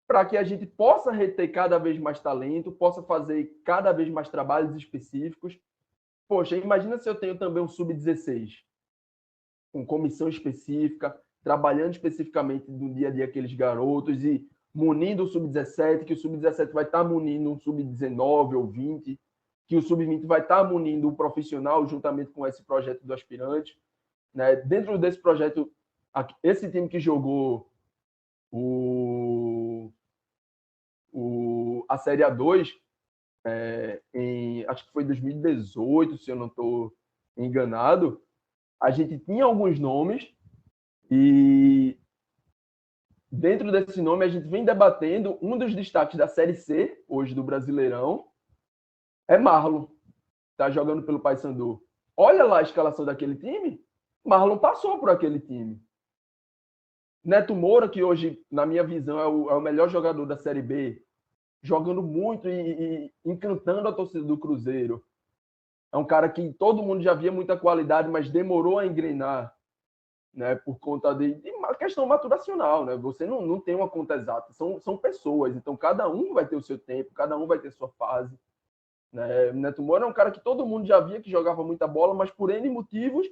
para que a gente possa reter cada vez mais talento, possa fazer cada vez mais trabalhos específicos. Poxa, imagina se eu tenho também um Sub-16, com comissão específica, trabalhando especificamente no dia a dia aqueles garotos e munindo o Sub-17, que o Sub-17 vai estar munindo um Sub-19 ou 20, que o Sub-20 vai estar munindo o profissional juntamente com esse projeto do aspirante. Né? Dentro desse projeto, esse time que jogou a Série A2, acho que foi 2018, se eu não estou enganado, a gente tinha alguns nomes e dentro desse nome a gente vem debatendo um dos destaques da Série C, hoje do Brasileirão, é Marlon, está jogando pelo Paysandu. Olha lá a escalação daquele time, Marlon passou por aquele time. Neto Moura, que hoje, na minha visão, é o melhor jogador da Série B, jogando muito e encantando a torcida do Cruzeiro. É um cara que todo mundo já via muita qualidade, mas demorou a engrenar, né, por conta de uma questão maturacional. Né? Você não tem uma conta exata, são pessoas, então cada um vai ter o seu tempo, cada um vai ter sua fase. Né? Neto Moura é um cara que todo mundo já via que jogava muita bola, mas por N motivos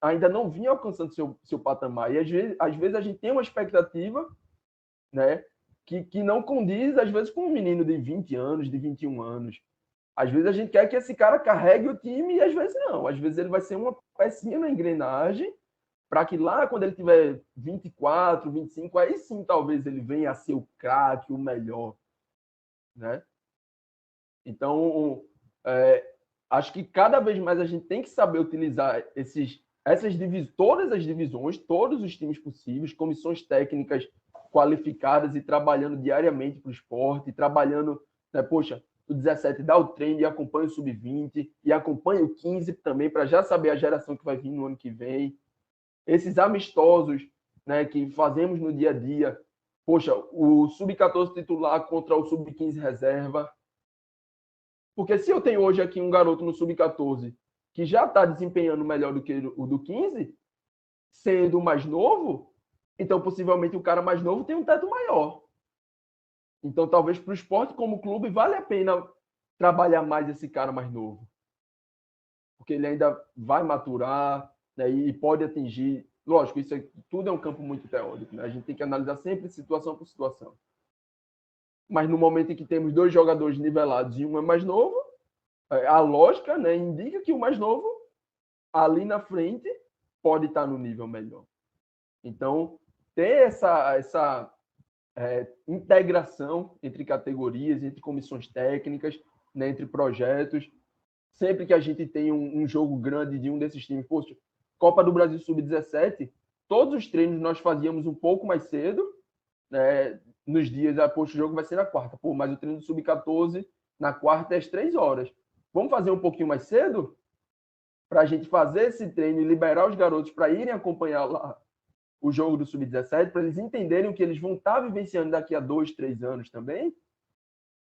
ainda não vinha alcançando seu patamar. E às vezes a gente tem uma expectativa, né, que não condiz, às vezes, com um menino de 20 anos, de 21 anos. Às vezes a gente quer que esse cara carregue o time e às vezes não. Às vezes ele vai ser uma pecinha na engrenagem para que lá, quando ele tiver 24, 25, aí sim talvez ele venha a ser o craque, o melhor. Né? Então, acho que cada vez mais a gente tem que saber utilizar todas as divisões, todos os times possíveis, comissões técnicas qualificadas e trabalhando diariamente para o esporte, trabalhando, né, poxa, o 17 dá o treino e acompanha o sub-20 e acompanha o 15 também, para já saber a geração que vai vir no ano que vem. Esses amistosos, né, que fazemos no dia a dia, poxa, o sub-14 titular contra o sub-15 reserva. Porque se eu tenho hoje aqui um garoto no sub-14 que já está desempenhando melhor do que o do 15, sendo mais novo, então possivelmente o cara mais novo tem um teto maior. Então talvez para o esporte como clube vale a pena trabalhar mais esse cara mais novo. Porque ele ainda vai maturar, né, e pode atingir. Lógico, isso tudo é um campo muito teórico. Né? A gente tem que analisar sempre situação por situação. Mas no momento em que temos dois jogadores nivelados e um é mais novo, a lógica, né, indica que o mais novo, ali na frente, pode estar no nível melhor. Então, ter essa integração entre categorias, entre comissões técnicas, né, entre projetos, sempre que a gente tem um jogo grande de um desses times, poxa, Copa do Brasil Sub-17, todos os treinos nós fazíamos um pouco mais cedo, né, nos dias, poxa, o jogo vai ser na quarta, mas o treino do Sub-14 na quarta é às 3 horas. Vamos fazer um pouquinho mais cedo? Para a gente fazer esse treino e liberar os garotos para irem acompanhar lá o jogo do Sub-17, para eles entenderem o que eles vão estar vivenciando daqui a 2, 3 anos também.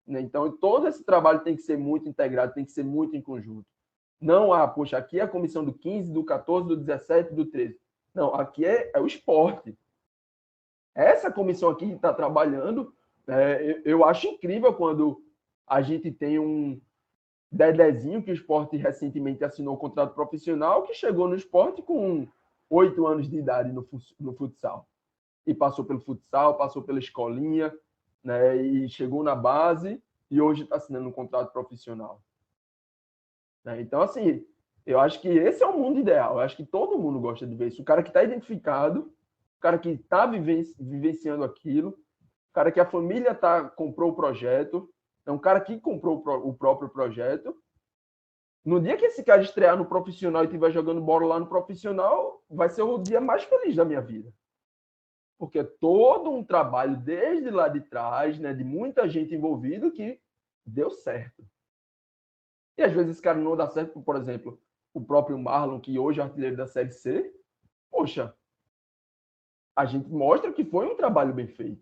Então, todo esse trabalho tem que ser muito integrado, tem que ser muito em conjunto. Não, poxa, aqui é a comissão do 15, do 14, do 17, do 13. Não, aqui é o esporte. Essa comissão aqui que está trabalhando, eu acho incrível quando a gente tem um Dedezinho, que o esporte recentemente assinou um contrato profissional, que chegou no esporte com 8 anos de idade no futsal. E passou pelo futsal, passou pela escolinha, né, e chegou na base e hoje está assinando um contrato profissional. Então, assim, eu acho que esse é o mundo ideal. Eu acho que todo mundo gosta de ver isso. O cara que está identificado, o cara que está vivenciando aquilo, cara que a família comprou o projeto, é um cara que comprou o próprio projeto. No dia que esse cara estrear no profissional e estiver jogando bola lá no profissional, vai ser o dia mais feliz da minha vida. Porque é todo um trabalho desde lá de trás, né, de muita gente envolvida, que deu certo. E às vezes esse cara não dá certo, por exemplo, o próprio Marlon, que hoje é artilheiro da Série C. Poxa, a gente mostra que foi um trabalho bem feito.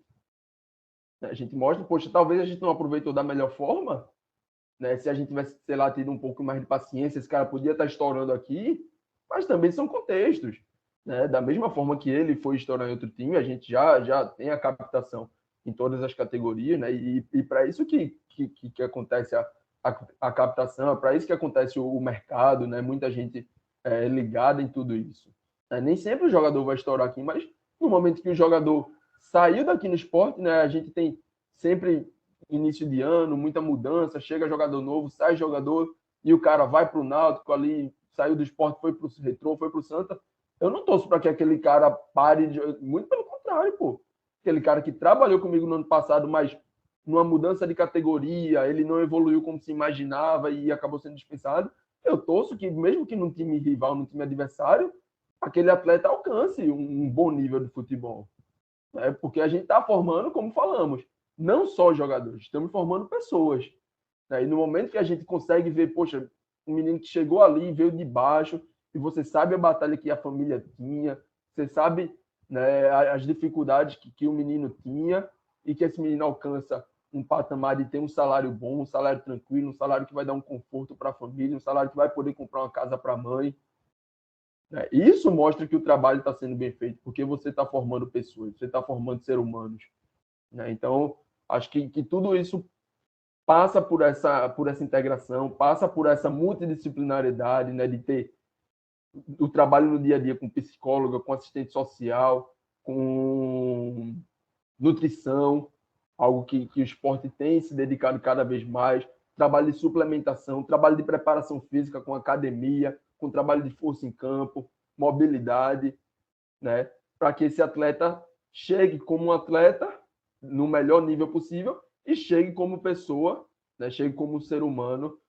A gente mostra, poxa, talvez a gente não aproveitou da melhor forma, né? Se a gente tivesse, sei lá, tido um pouco mais de paciência, esse cara podia estar estourando aqui, mas também são contextos, né? Da mesma forma que ele foi estourar em outro time, a gente já tem a captação em todas as categorias, né? E para isso que acontece a captação, é para isso que acontece o mercado, né? Muita gente ligada em tudo isso. Nem sempre o jogador vai estourar aqui, mas no momento que o jogador saiu daqui no esporte, né? A gente tem sempre início de ano, muita mudança, chega jogador novo, sai jogador e o cara vai para o Náutico ali, saiu do esporte, foi para o Retrô, foi para o Santa. Eu não torço para que aquele cara pare de... Muito pelo contrário, pô. Aquele cara que trabalhou comigo no ano passado, mas numa mudança de categoria, ele não evoluiu como se imaginava e acabou sendo dispensado. Eu torço que, mesmo que num time rival, num time adversário, aquele atleta alcance um bom nível de futebol. Porque a gente está formando, como falamos, não só jogadores, estamos formando pessoas. E no momento que a gente consegue ver, poxa, um menino que chegou ali, veio de baixo, e você sabe a batalha que a família tinha, você sabe, né, as dificuldades que o menino tinha, e que esse menino alcança um patamar de ter um salário bom, um salário tranquilo, um salário que vai dar um conforto para a família, um salário que vai poder comprar uma casa para a mãe. Isso mostra que o trabalho está sendo bem feito, porque você está formando pessoas, você está formando seres humanos. Então, acho que tudo isso passa por essa integração, passa por essa multidisciplinaridade, né, de ter o trabalho no dia a dia com psicóloga, com assistente social, com nutrição, algo que o esporte tem se dedicado cada vez mais, trabalho de suplementação, trabalho de preparação física com academia, com trabalho de força em campo, mobilidade, né, para que esse atleta chegue como um atleta no melhor nível possível e chegue como pessoa, né, chegue como ser humano,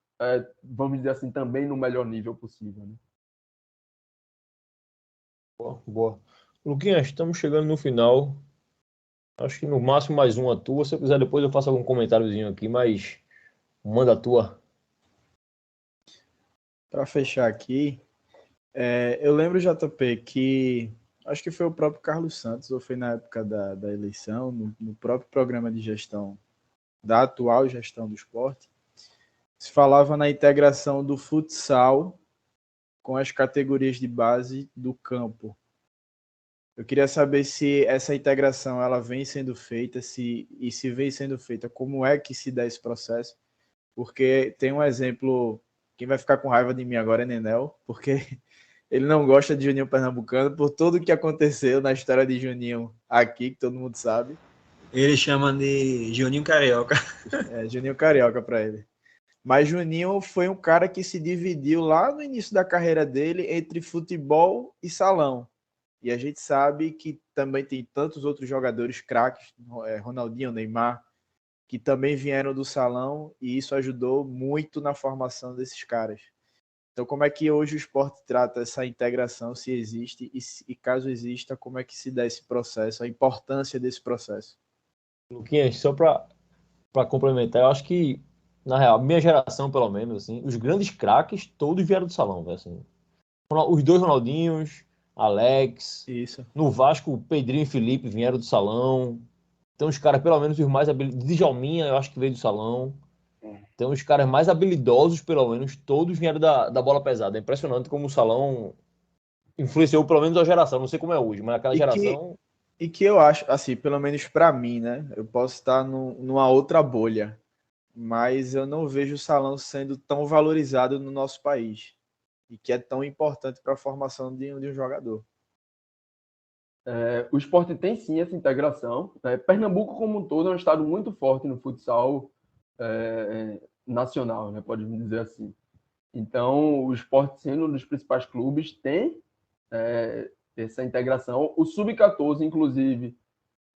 vamos dizer assim, também no melhor nível possível. Né? Boa, boa. Luquinhas, estamos chegando no final. Acho que no máximo mais uma tua. Se eu quiser, depois eu faço algum comentáriozinho aqui, mas manda a tua. Para fechar aqui, eu lembro, JP, que acho que foi o próprio Carlos Santos, ou foi na época da eleição, no próprio programa de gestão, da atual gestão do esporte, se falava na integração do futsal com as categorias de base do campo. Eu queria saber se essa integração ela vem sendo feita, se vem sendo feita, como é que se dá esse processo, porque tem um exemplo, quem vai ficar com raiva de mim agora é Nenel, porque ele não gosta de Juninho Pernambucano por tudo que aconteceu na história de Juninho aqui, que todo mundo sabe. Ele chama de Juninho Carioca. Juninho Carioca para ele. Mas Juninho foi um cara que se dividiu lá no início da carreira dele entre futebol e salão. E a gente sabe que também tem tantos outros jogadores craques, Ronaldinho, Neymar, que também vieram do salão e isso ajudou muito na formação desses caras. Então, como é que hoje o esporte trata essa integração, se existe, e caso exista, como é que se dá esse processo, a importância desse processo? Luquinhas, só para complementar, eu acho que, na real, minha geração, pelo menos, assim, os grandes craques todos vieram do salão, velho, assim. Os dois Ronaldinhos, Alex. Isso. No Vasco, Pedrinho e Felipe vieram do salão. Então, os caras, pelo menos, os mais habilidosos. Djalminha, eu acho que veio do salão. Então, os caras mais habilidosos, pelo menos, todos vieram da bola pesada. É impressionante como o salão influenciou, pelo menos, a geração. Não sei como é hoje, mas aquela geração. E que eu acho, assim, pelo menos para mim, né? Eu posso estar numa outra bolha, mas eu não vejo o salão sendo tão valorizado no nosso país e que é tão importante para a formação de um jogador. O esporte tem sim essa integração. Pernambuco, como um todo, é um estado muito forte no futsal nacional, né? Pode dizer assim. Então, o esporte, sendo um dos principais clubes, tem essa integração. O Sub-14, inclusive,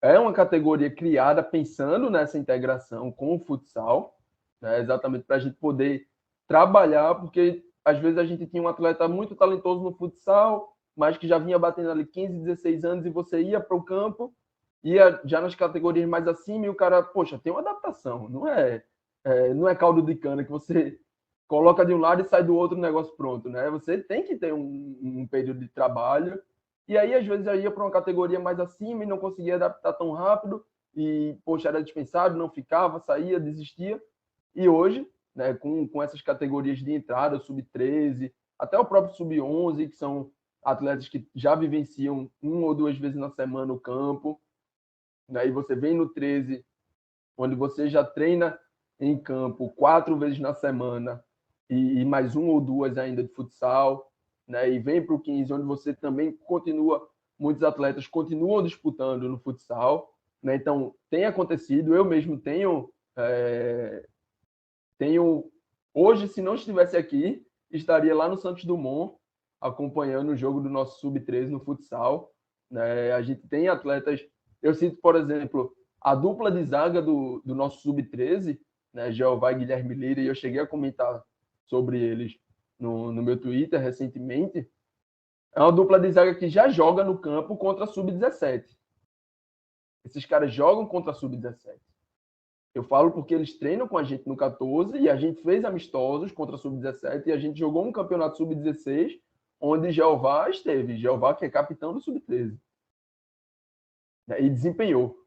é uma categoria criada pensando nessa integração com o futsal, né, exatamente para a gente poder trabalhar, porque às vezes a gente tinha um atleta muito talentoso no futsal, mas que já vinha batendo ali 15, 16 anos, e você ia para o campo, ia já nas categorias mais acima, e o cara, poxa, tem uma adaptação, não é caldo de cana que você coloca de um lado e sai do outro, negócio pronto, né? Você tem que ter um período de trabalho, e aí às vezes eu ia para uma categoria mais acima e não conseguia adaptar tão rápido, e, poxa, era dispensado, não ficava, saía, desistia. E hoje, né, com essas categorias de entrada, sub-13, até o próprio sub-11, que são atletas que já vivenciam 1 ou 2 vezes na semana o campo, né, e você vem no 13, onde você já treina em campo 4 vezes na semana, e mais 1 ou 2 ainda de futsal, né, e vem para o 15, onde você também continua, muitos atletas continuam disputando no futsal, né, então tem acontecido, eu mesmo tenho hoje, se não estivesse aqui, estaria lá no Santos Dumont acompanhando o jogo do nosso sub-13 no futsal, né? A gente tem atletas, eu cito, por exemplo, a dupla de zaga do nosso sub-13, né? Jeová e Guilherme Lira, e eu cheguei a comentar sobre eles no meu Twitter recentemente. É uma dupla de zaga que já joga no campo contra a sub-17. Esses caras jogam contra a sub-17. Eu falo porque eles treinam com a gente no 14 e a gente fez amistosos contra a sub-17 e a gente jogou um campeonato sub-16 onde Jeová esteve. Jeová, que é capitão do sub-13. E desempenhou.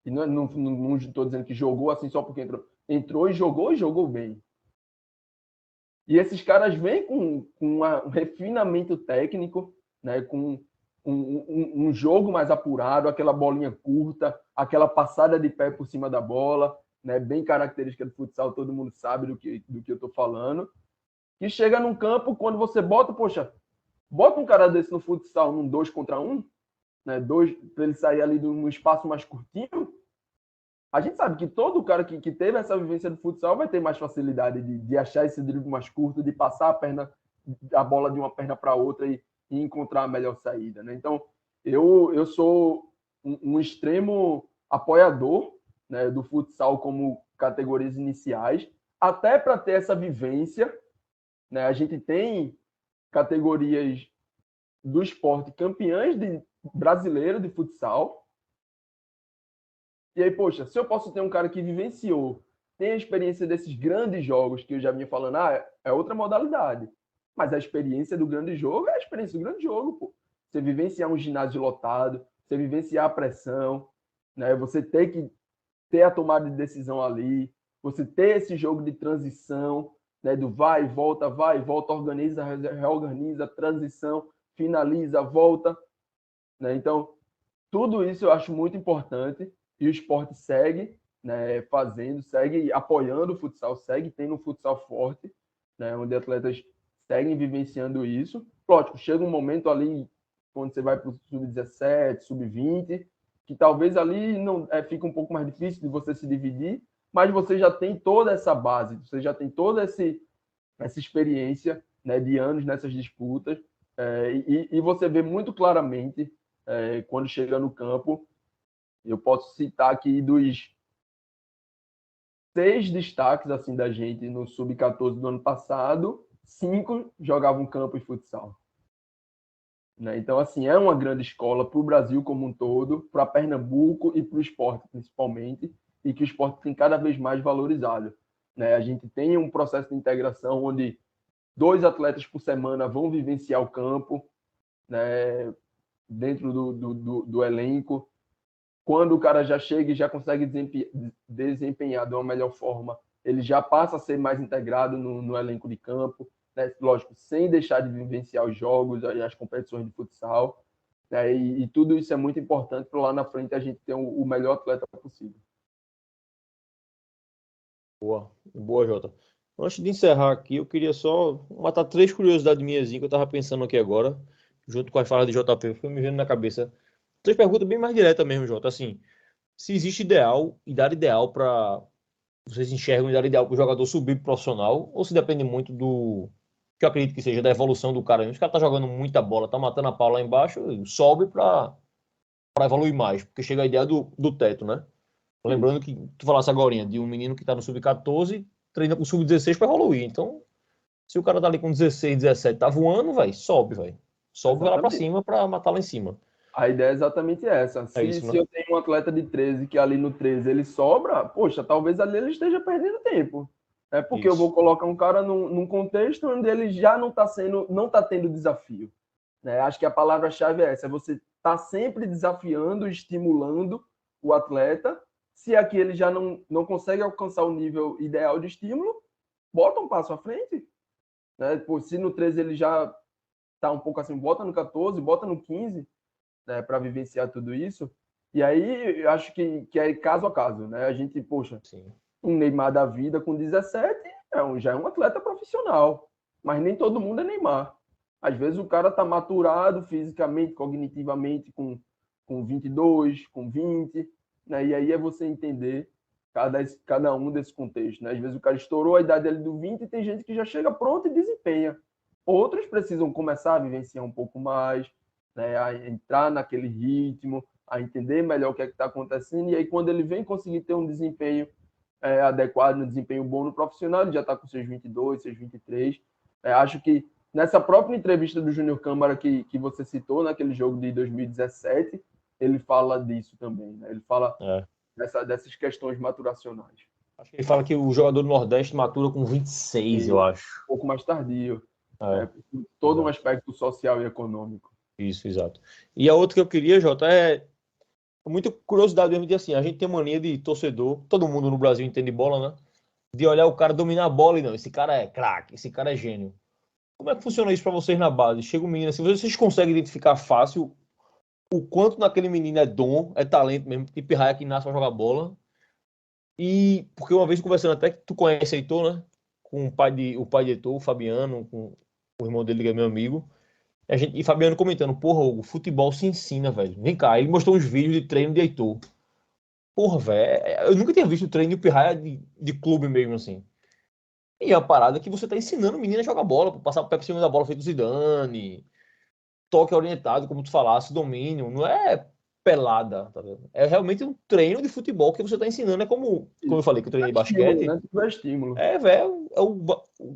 E não estou dizendo que jogou assim só porque entrou. Entrou e jogou bem. E esses caras vêm com um refinamento técnico, né, com um jogo mais apurado, aquela bolinha curta, aquela passada de pé por cima da bola, né, bem característica do futsal, todo mundo sabe do que eu estou falando. E chega num campo, quando você bota um cara desse no futsal num 2 contra 1, né, para ele sair ali num espaço mais curtinho, a gente sabe que todo cara que teve essa vivência do futsal vai ter mais facilidade de achar esse drible mais curto, de passar a bola de uma perna para outra e encontrar a melhor saída, né? Então, eu sou um extremo apoiador, né, do futsal como categorias iniciais, até para ter essa vivência, né? A gente tem categorias do esporte campeãs brasileiro de futsal. E aí, poxa, se eu posso ter um cara que vivenciou, tem a experiência desses grandes jogos que eu já vinha falando, é outra modalidade. Mas a experiência do grande jogo é a experiência do grande jogo, pô. Você vivenciar um ginásio lotado, você vivenciar a pressão, né? Você ter que ter a tomada de decisão ali, você ter esse jogo de transição, né? Do vai, volta, organiza, reorganiza, transição, finaliza, volta, né? Então, tudo isso eu acho muito importante e o esporte segue, né, segue apoiando o futsal, segue tendo um futsal forte, né, onde atletas seguem vivenciando isso. Lógico, chega um momento ali, quando você vai para o sub-17, sub-20, que talvez ali não fica um pouco mais difícil de você se dividir, mas você já tem toda essa base, você já tem toda essa experiência, né, de anos nessas disputas, e você vê muito claramente, quando chega no campo. Eu posso citar aqui dos 6 destaques assim da gente no Sub-14 do ano passado, 5 jogavam campo e futsal. Né? Então, assim, é uma grande escola para o Brasil como um todo, para Pernambuco e para o esporte, principalmente, e que o esporte tem cada vez mais valorizado. Né? A gente tem um processo de integração onde 2 atletas por semana vão vivenciar o campo, né? Dentro do elenco. Quando o cara já chega e já consegue desempenhar de uma melhor forma, ele já passa a ser mais integrado no elenco de campo, né? Lógico, sem deixar de vivenciar os jogos e as competições de futsal, né? E tudo isso é muito importante para lá na frente a gente ter o melhor atleta possível. Boa, Jota. Antes de encerrar aqui, eu queria só matar 3 curiosidades minhas que eu estava pensando aqui agora, junto com as falas de JP, foi me vendo na cabeça. 3 perguntas bem mais diretas mesmo, Jota. Assim, se existe idade ideal para... Vocês enxergam idade ideal para o jogador subir pro profissional, ou se depende muito que eu acredito que seja da evolução do cara. Se o cara tá jogando muita bola, tá matando a pau lá embaixo, sobe para para evoluir mais, porque chega a ideia do teto, né? Lembrando que tu falasse agora de um menino que está no sub-14, treina com o sub-16 para evoluir. Então, se o cara tá ali com 16, 17, tá voando, vai, sobe, vai. Sobe, vai lá para cima para matar lá em cima. A ideia é exatamente essa. Se isso, né? eu tenho um atleta de 13 que ali no 13 ele sobra, poxa, talvez ali ele esteja perdendo tempo. É porque eu vou colocar um cara num contexto onde ele já não tá tendo desafio. Né? Acho que a palavra-chave é essa: é você tá sempre desafiando, estimulando o atleta. Se aqui ele já não consegue alcançar o nível ideal de estímulo, bota um passo à frente. Né? Pô, se no 13 ele já tá um pouco assim, bota no 14, bota no 15, né, para vivenciar tudo isso. E aí, eu acho que é caso a caso, né? A gente, poxa, Sim. Um Neymar da vida com 17 já é um atleta profissional, mas nem todo mundo é Neymar. Às vezes o cara tá maturado fisicamente, cognitivamente com 22, com 20, né? E aí é você entender cada um desse contexto, né? Às vezes o cara estourou a idade dele do 20 e tem gente que já chega pronto e desempenha. Outros precisam começar a vivenciar um pouco mais, né? A entrar naquele ritmo, a entender melhor o que é que está acontecendo, e aí quando ele vem conseguir ter um desempenho adequado, um desempenho bom no profissional, ele já está com seus 22, seus 23. Acho que nessa própria entrevista do Júnior Câmara que você citou, naquele jogo de 2017, ele fala disso também, né? Ele fala dessas questões maturacionais. Acho que ele fala que o jogador do Nordeste matura com 26, eu acho. Um pouco mais tardio. Todo um aspecto social e econômico. Isso, exato. E a outra que eu queria, Jota, é muita curiosidade mesmo de assim, a gente tem mania de torcedor, todo mundo no Brasil entende bola, né? De olhar o cara dominar a bola e não, esse cara é craque, esse cara é gênio. Como é que funciona isso para vocês na base? Chega um menino assim, vocês conseguem identificar fácil o quanto naquele menino é dom, é talento mesmo, tipo Pirraia que nasce para jogar bola. E porque uma vez conversando até que tu conhece Heitor, né? Com o pai de Heitor, o Fabiano, com o irmão dele que é meu amigo. E Fabiano comentando, porra, o futebol se ensina, velho. Vem cá, ele mostrou uns vídeos de treino de Heitor. Porra, velho, eu nunca tinha visto treino de Pirraia de clube mesmo, assim. E é uma parada que você tá ensinando o menino a jogar bola, passar o pé por cima da bola feito Zidane, toque orientado, como tu falasse, domínio, não é pelada, tá vendo? É realmente um treino de futebol que você tá ensinando, é como eu falei que eu treinei basquete. Estímulo. Velho,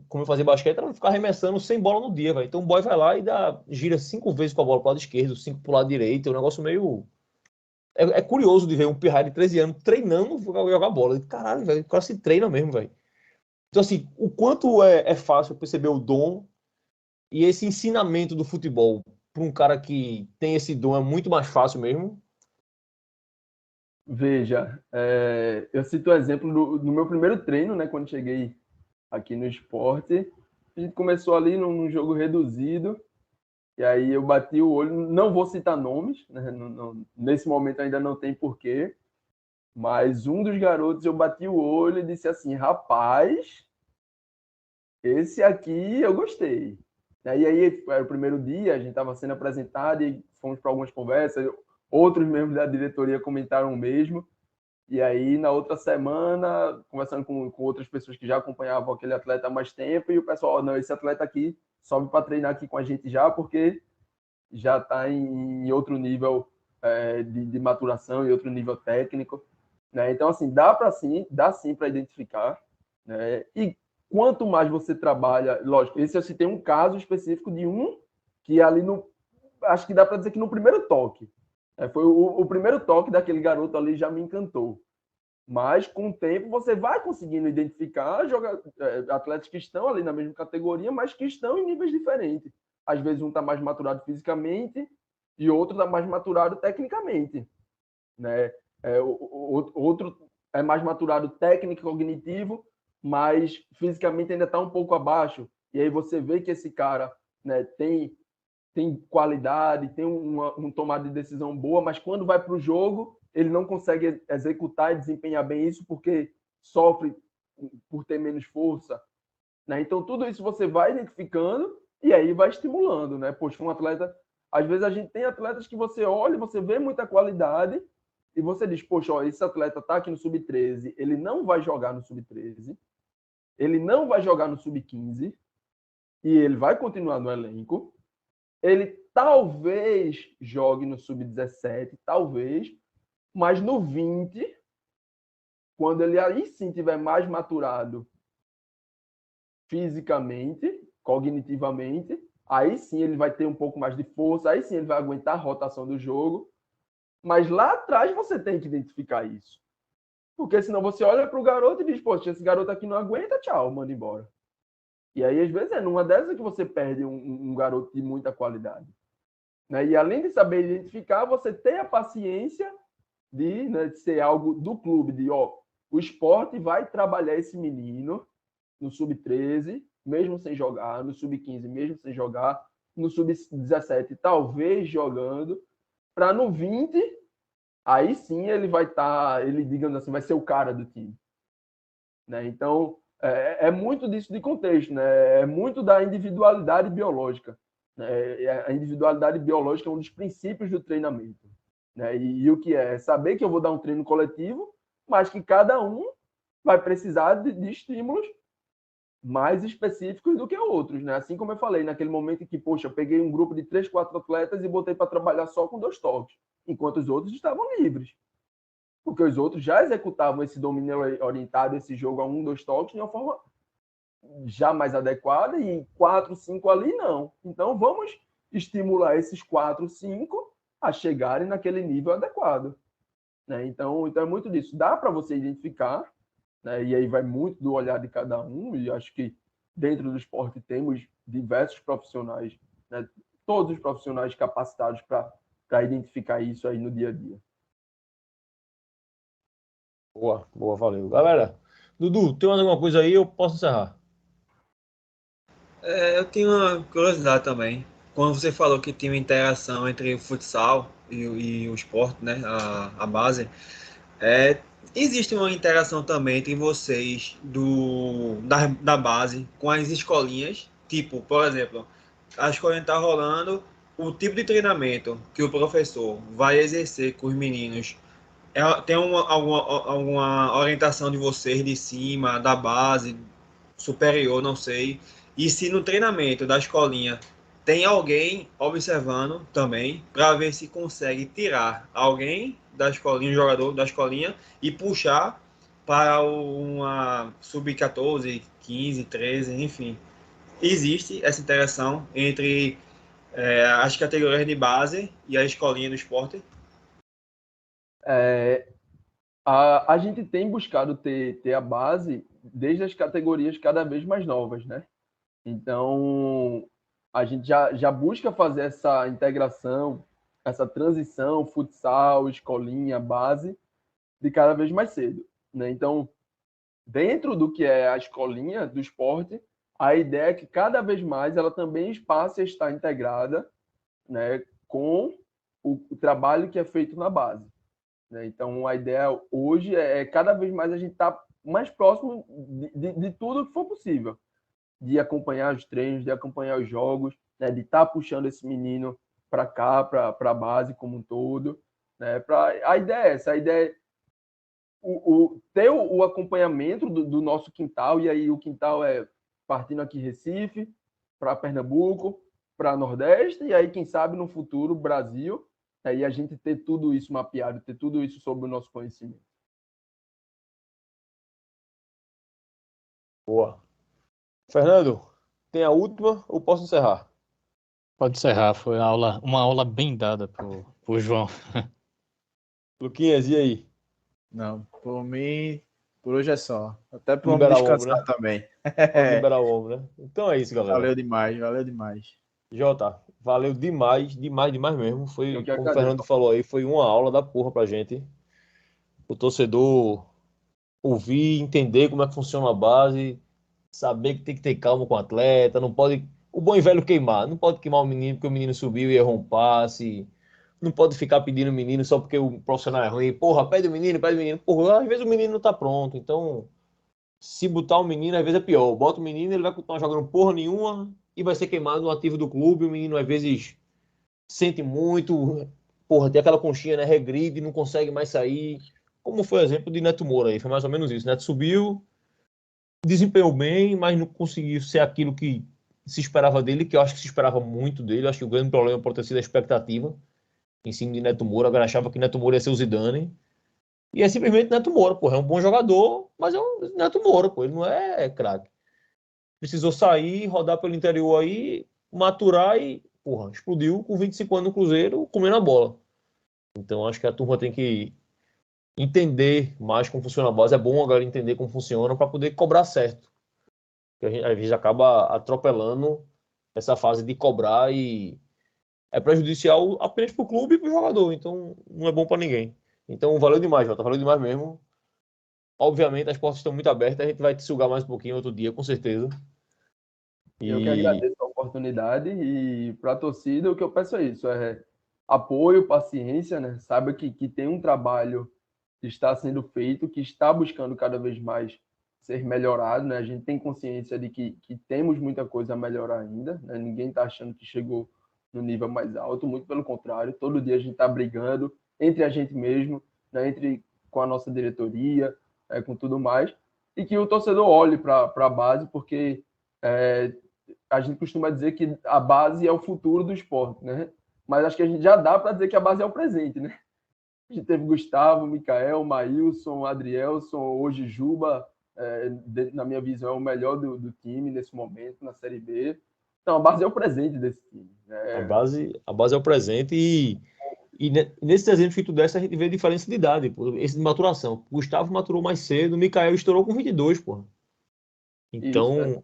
como eu fazia basquete, era ficar arremessando sem bola no dia, velho. Então o boy vai lá e gira 5 vezes com a bola pro lado esquerdo, 5 pro lado direito, é um negócio meio... É curioso de ver um pirraia de 13 anos treinando jogar bola. Caralho, velho, o cara se treina mesmo, velho. Então, assim, o quanto é fácil perceber o dom e esse ensinamento do futebol para um cara que tem esse dom é muito mais fácil mesmo. Veja, eu cito o exemplo do meu primeiro treino, né? Quando cheguei aqui no esporte, a gente começou ali num jogo reduzido, e aí eu bati o olho, não vou citar nomes, né? Nesse momento ainda não tem porquê, mas um dos garotos eu bati o olho e disse assim, rapaz, esse aqui eu gostei. E aí era o primeiro dia, a gente estava sendo apresentado e fomos para algumas conversas, outros membros da diretoria comentaram o mesmo, e aí na outra semana, conversando com outras pessoas que já acompanhavam aquele atleta há mais tempo, e o pessoal, não, esse atleta aqui sobe para treinar aqui com a gente já, porque já está em outro nível de maturação e outro nível técnico, né? Então, assim, dá sim para identificar, né? E quanto mais você trabalha, lógico, esse eu citei um caso específico de um que ali acho que dá para dizer que no primeiro toque, foi o primeiro toque daquele garoto ali já me encantou. Mas com o tempo você vai conseguindo identificar atletas que estão ali na mesma categoria, mas que estão em níveis diferentes. Às vezes um está mais maturado fisicamente e outro está mais maturado tecnicamente, né? Outro é mais maturado técnico, cognitivo, mas fisicamente ainda está um pouco abaixo. E aí você vê que esse cara, né, tem qualidade, tem uma tomada de decisão boa, mas quando vai para o jogo, ele não consegue executar e desempenhar bem isso porque sofre por ter menos força, né? Então, tudo isso você vai identificando e aí vai estimulando, né? Poxa, um atleta... Às vezes a gente tem atletas que você olha, você vê muita qualidade e você diz, poxa, ó, esse atleta está aqui no Sub-13, ele não vai jogar no Sub-13, ele não vai jogar no Sub-15 e ele vai continuar no elenco. Ele talvez jogue no sub-17, talvez, mas no 20, quando ele aí sim tiver mais maturado fisicamente, cognitivamente, aí sim ele vai ter um pouco mais de força, aí sim ele vai aguentar a rotação do jogo. Mas lá atrás você tem que identificar isso. Porque senão você olha para o garoto e diz, poxa, esse garoto aqui não aguenta, tchau, manda embora. E aí, às vezes, é numa dessas que você perde um garoto de muita qualidade. Né? E além de saber identificar, você tem a paciência de ser algo do clube, de o Sport vai trabalhar esse menino no sub-13, mesmo sem jogar, no sub-15, mesmo sem jogar, no sub-17, talvez jogando, para no 20, aí sim ele vai estar, ele, digamos assim, vai ser o cara do time. Né? Então, é muito disso de contexto, né? É muito da individualidade biológica. Né? A individualidade biológica é um dos princípios do treinamento. Né? E o que é? Saber que eu vou dar um treino coletivo, mas que cada um vai precisar de estímulos mais específicos do que outros. Né? Assim como eu falei, naquele momento em que, poxa, eu peguei um grupo de 3, 4 atletas e botei para trabalhar só com 2 toques, enquanto os outros estavam livres. Porque os outros já executavam esse domínio orientado, esse jogo a 1, 2 toques, de uma forma já mais adequada, e 4, 5 ali não. Então, vamos estimular esses 4, 5 a chegarem naquele nível adequado. Né? Então, é muito disso. Dá para você identificar, né? E aí vai muito do olhar de cada um, e acho que dentro do esporte temos diversos profissionais, né? Todos os profissionais capacitados para identificar isso aí no dia a dia. Boa, boa, valeu. Galera, Dudu, tem mais alguma coisa aí? Eu posso encerrar. Eu tenho uma curiosidade também. Quando você falou que tinha uma interação entre o futsal e o esporte, né, a base, existe uma interação também entre vocês da base com as escolinhas? Tipo, por exemplo, a escolinha está rolando, o tipo de treinamento que o professor vai exercer com os meninos tem alguma orientação de vocês de cima, da base, superior, não sei. E se no treinamento da escolinha tem alguém observando também, para ver se consegue tirar alguém da escolinha, um jogador da escolinha, e puxar para uma sub-14, 15, 13, enfim. Existe essa interação entre as categorias de base e a escolinha do esporte? A gente tem buscado ter a base desde as categorias cada vez mais novas, né? Então, a gente já busca fazer essa integração, essa transição, futsal, escolinha, base, de cada vez mais cedo. Né? Então, dentro do que é a escolinha do esporte, a ideia é que cada vez mais ela também passe a estar integrada, né, com o trabalho que é feito na base. Né? Então, a ideia hoje é cada vez mais a gente estar mais próximo de tudo que for possível, de acompanhar os treinos, de acompanhar os jogos, né? De estar puxando esse menino para cá, para a base como um todo. Né? A ideia é essa, a ideia é ter o acompanhamento do nosso quintal, e aí o quintal é partindo aqui Recife, para Pernambuco, para Nordeste, e aí, quem sabe, no futuro, Brasil, e a gente ter tudo isso mapeado, ter tudo isso sob o nosso conhecimento. Boa. Fernando, tem a última ou posso encerrar? Pode encerrar, foi uma aula bem dada pro João. Luquinhas, e aí? Não, por mim, por hoje é só. Até para o homem Liberar o ombro, descansar né? também. Vamos liberar o ombro, né? Então é isso, galera. Valeu demais, valeu demais. Jota, valeu demais, demais, demais mesmo. Eu Foi, que como o agradeço. Fernando falou aí, foi uma aula da porra pra gente. O torcedor ouvir, entender como é que funciona a base, saber que tem que ter calma com o atleta, não pode. O bom e velho queimar, não pode queimar o menino porque o menino subiu e errou um passe. Não pode ficar pedindo o menino só porque o profissional é ruim. Porra, pede o menino, pede o menino. Porra, às vezes o menino não tá pronto. Então, se botar o menino, às vezes é pior. Bota o menino, ele vai continuar jogando porra nenhuma e vai ser queimado no ativo do clube. O menino, às vezes, sente muito. Porra, tem aquela conchinha, né? Regride, não consegue mais sair. Como foi o exemplo de Neto Moura aí. Foi mais ou menos isso. Neto subiu, desempenhou bem, mas não conseguiu ser aquilo que se esperava dele, que eu acho que se esperava muito dele. Eu acho que o grande problema pode ter sido a expectativa em cima de Neto Moura. Agora achava que Neto Moura ia ser o Zidane. E é simplesmente Neto Moura, porra. É um bom jogador, mas é um Neto Moura, pô. Ele não é craque. Precisou sair, rodar pelo interior aí, maturar e, porra, explodiu com 25 anos no Cruzeiro, comendo a bola. Então acho que a turma tem que entender mais como funciona a base. É bom agora entender como funciona para poder cobrar certo. Porque a gente acaba atropelando essa fase de cobrar e é prejudicial apenas para o clube e para o jogador. Então não é bom para ninguém. Então valeu demais, Jota. Valeu demais mesmo. Obviamente as portas estão muito abertas. A gente vai te sugar mais um pouquinho outro dia, com certeza. Eu que E agradeço a oportunidade e para a torcida o que eu peço é isso, apoio, paciência, né? Saiba que tem um trabalho que está sendo feito, que está buscando cada vez mais ser melhorado, né? A gente tem consciência de que temos muita coisa a melhorar ainda, né? Ninguém está achando que chegou no nível mais alto, muito pelo contrário, todo dia a gente está brigando entre a gente mesmo, né? Com a nossa diretoria, com tudo mais, e que o torcedor olhe para a base, porque a gente costuma dizer que a base é o futuro do esporte, né? Mas acho que a gente já dá para dizer que a base é o presente, né? A gente teve Gustavo, Mikael, Maílson, Adrielson, hoje Juba, na minha visão, é o melhor do time nesse momento, na Série B. Então, a base é o presente desse time. a base é o presente e nesses exemplos que tu desse, a gente vê a diferença de idade, pô, esse de maturação. Gustavo maturou mais cedo, Mikael estourou com 22, pô. Isso, Então,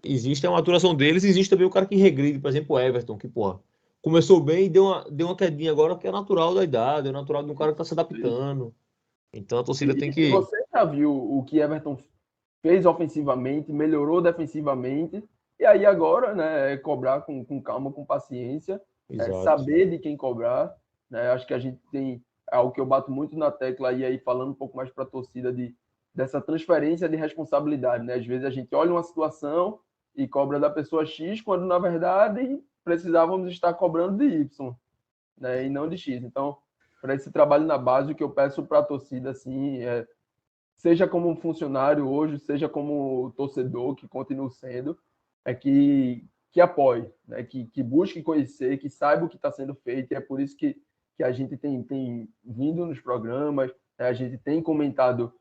existe a maturação deles, existe também o cara que regride, por exemplo, o Everton, que, porra, começou bem e deu uma quedinha agora, que é natural da idade, é natural de um cara que tá se adaptando. Então a torcida tem E que. você já viu o que Everton fez ofensivamente, melhorou defensivamente, e aí agora, né, é cobrar com calma, com paciência, Exato. saber de quem cobrar, né? Acho que a gente tem algo que eu bato muito na tecla, e aí falando um pouco mais para a torcida dessa transferência de responsabilidade, né? Às vezes a gente olha uma situação e cobra da pessoa X, quando na verdade precisávamos estar cobrando de Y, né? E não de X. Então, para esse trabalho na base, o que eu peço para a torcida, assim, seja como um funcionário hoje, seja como torcedor, que continue sendo, que apoie, né? Que busque conhecer, que saiba o que está sendo feito, e é por isso que a gente tem vindo nos programas, né? A gente tem comentado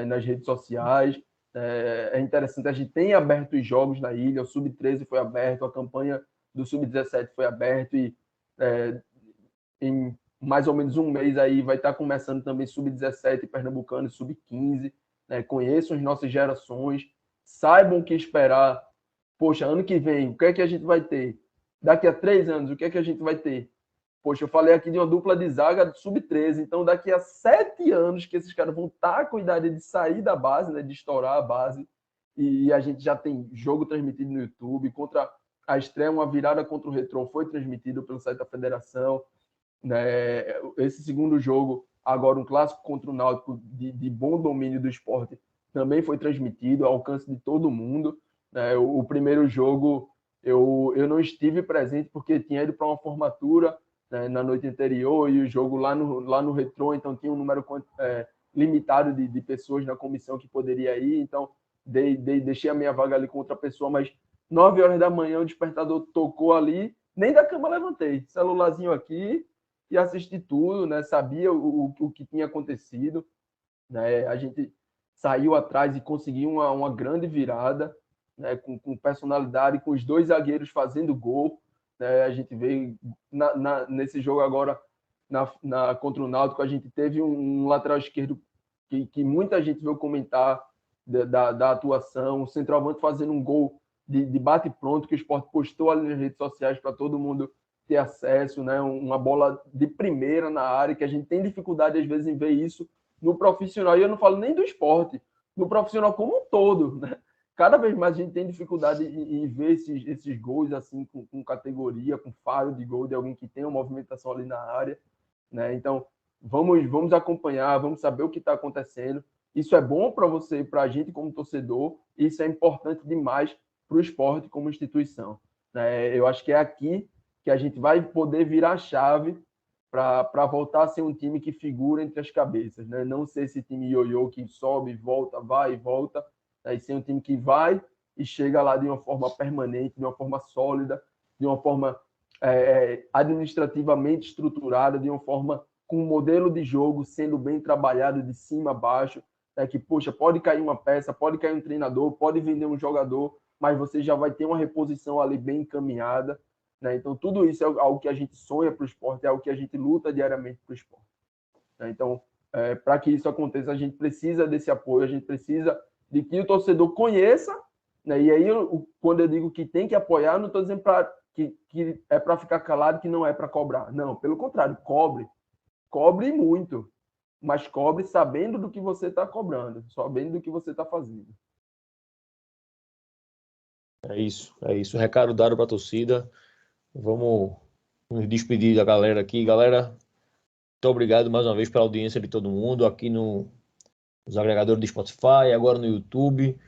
nas redes sociais, é interessante, a gente tem aberto os jogos na ilha, o Sub-13 foi aberto, a campanha do Sub-17 foi aberto, e em mais ou menos um mês aí vai estar começando também Sub-17 pernambucano e Sub-15, né? Conheçam as nossas gerações, saibam o que esperar. Poxa, ano que vem, o que é que a gente vai ter? Daqui a 3 anos, o que é que a gente vai ter? Poxa, eu falei aqui de uma dupla de zaga Sub-13, então daqui a 7 anos que esses caras vão estar com a idade de sair da base, né, de estourar a base, e a gente já tem jogo transmitido no YouTube, contra a estreia, uma virada contra o Retrô foi transmitido pelo site da Federação, né? Esse segundo jogo, agora um clássico contra o Náutico de bom domínio do esporte, também foi transmitido ao alcance de todo mundo, né? O primeiro jogo eu não estive presente porque tinha ido para uma formatura, né, na noite anterior, e o jogo lá no Retrô, então tinha um número limitado de pessoas na comissão que poderia ir, então deixei a minha vaga ali com outra pessoa, mas 9 horas da manhã o despertador tocou ali, nem da cama levantei, celularzinho aqui, e assisti tudo, né? Sabia o que tinha acontecido, né? A gente saiu atrás e conseguiu uma grande virada, né? Com personalidade, com os dois zagueiros fazendo gol, né? A gente veio nesse jogo agora contra o Náutico, a gente teve um lateral esquerdo que muita gente veio comentar da atuação, o centroavante fazendo um gol de bate-pronto, que o Sport postou ali nas redes sociais para todo mundo ter acesso, né? Uma bola de primeira na área, que a gente tem dificuldade às vezes em ver isso no profissional, e eu não falo nem do esporte, no profissional como um todo, né? Cada vez mais a gente tem dificuldade em ver esses gols assim com categoria, com faro de gol de alguém que tem uma movimentação ali na área, né? Então, vamos acompanhar, vamos saber o que está acontecendo. Isso é bom para você, para a gente como torcedor, e isso é importante demais para o esporte como instituição, né? Eu acho que é aqui que a gente vai poder virar a chave para voltar a ser um time que figura entre as cabeças, né? Não ser esse time ioiô que sobe, volta, vai e volta, né? E ser um time que vai e chega lá de uma forma permanente, de uma forma sólida, de uma forma administrativamente estruturada, de uma forma com um modelo de jogo sendo bem trabalhado de cima a baixo, que, poxa, pode cair uma peça, pode cair um treinador, pode vender um jogador, mas você já vai ter uma reposição ali bem encaminhada, né? Então, tudo isso é algo que a gente sonha para o esporte, é algo que a gente luta diariamente para o esporte. Né? Então, para que isso aconteça, a gente precisa desse apoio, a gente precisa de que o torcedor conheça, né? E aí, quando eu digo que tem que apoiar, não estou dizendo que é para ficar calado, que não é para cobrar. Não, pelo contrário, cobre muito, mas cobre sabendo do que você está cobrando, sabendo do que você está fazendo. É isso. Recado dado para a torcida. Vamos nos despedir da galera aqui. Galera, muito obrigado mais uma vez pela audiência de todo mundo aqui nos agregadores do Spotify, agora no YouTube.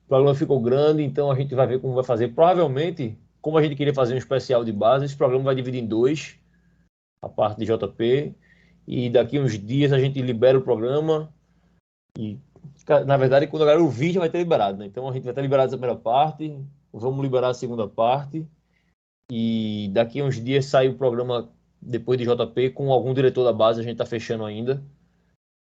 O programa ficou grande, então a gente vai ver como vai fazer. Provavelmente, como a gente queria fazer um especial de base, esse programa vai dividir em 2, a parte de JP, e daqui uns dias a gente libera o programa e, na verdade, quando a galera ouvir, já vai ter liberado, né? Então a gente vai ter liberado essa primeira parte, vamos liberar a segunda parte, e daqui uns dias sai o programa depois de JP com algum diretor da base, a gente tá fechando ainda,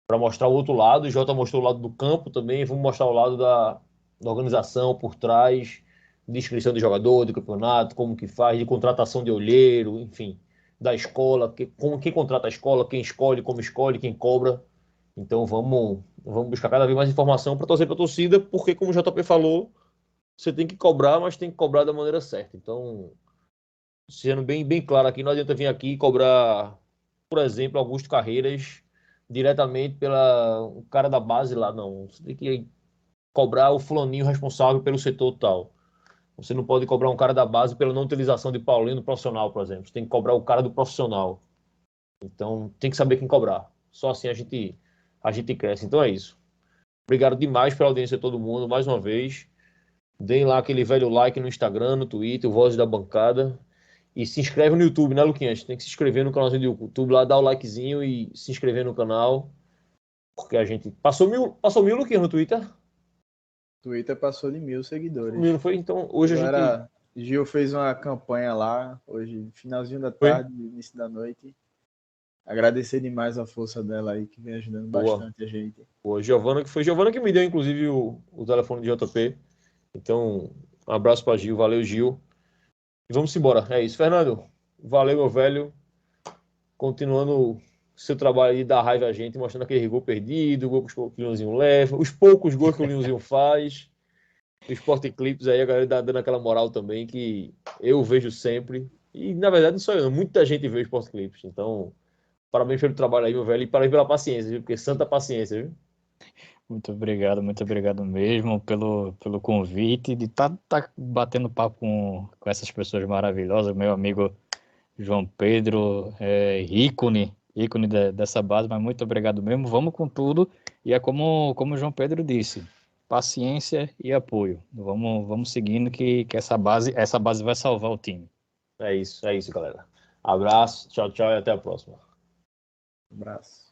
para mostrar o outro lado. O Jota mostrou o lado do campo também, vamos mostrar o lado da organização por trás, de inscrição de jogador, de campeonato, como que faz, de contratação de olheiro, enfim, da escola, quem contrata a escola, quem escolhe, como escolhe, quem cobra. Então vamos buscar cada vez mais informação para torcer para a torcida, porque como o JP falou, você tem que cobrar, mas tem que cobrar da maneira certa. Então, sendo bem claro aqui, não adianta vir aqui e cobrar, por exemplo, Augusto Carreiras diretamente pela o cara da base lá, não. Você tem que cobrar o fulaninho responsável pelo setor tal. Você não pode cobrar um cara da base pela não utilização de Paulinho no profissional, por exemplo. Você tem que cobrar o cara do profissional. Então, tem que saber quem cobrar. Só assim a gente cresce. Então é isso. Obrigado demais pela audiência de todo mundo, mais uma vez. Deem lá aquele velho like no Instagram, no Twitter, o Voz da Bancada. E se inscreve no YouTube, né, Luquinhas? Tem que se inscrever no canalzinho do YouTube lá, dar o likezinho e se inscrever no canal. Porque a gente... Passou mil, Luquinhas, no Twitter? Twitter passou de 1.000 seguidores. Não foi? Então, hoje a gente... Gil fez uma campanha lá, hoje, finalzinho da tarde, início da noite. Agradecer demais a força dela aí, que vem ajudando bastante a gente. Boa, Giovana que me deu, inclusive, o telefone de JP. Então, um abraço para Gil, valeu, Gil. E vamos embora, é isso. Fernando, valeu, meu velho. Continuando seu trabalho de dar raiva a gente, mostrando aquele gol perdido, o gol que o Leãozinho leva, os poucos gols que o Leãozinho faz. O Sport Clips aí, a galera tá dando aquela moral também, que eu vejo sempre. E, na verdade, não sou eu, muita gente vê o Sport Clips. Então, parabéns pelo trabalho aí, meu velho, e parabéns pela paciência, viu? Porque santa paciência, viu? Muito obrigado mesmo pelo convite, de estar batendo papo com essas pessoas maravilhosas, meu amigo João Pedro, ícone dessa base, mas muito obrigado mesmo, vamos com tudo, e é como o João Pedro disse, paciência e apoio, vamos seguindo que essa base vai salvar o time. É isso, galera. Abraço, tchau, e até a próxima. Abraço.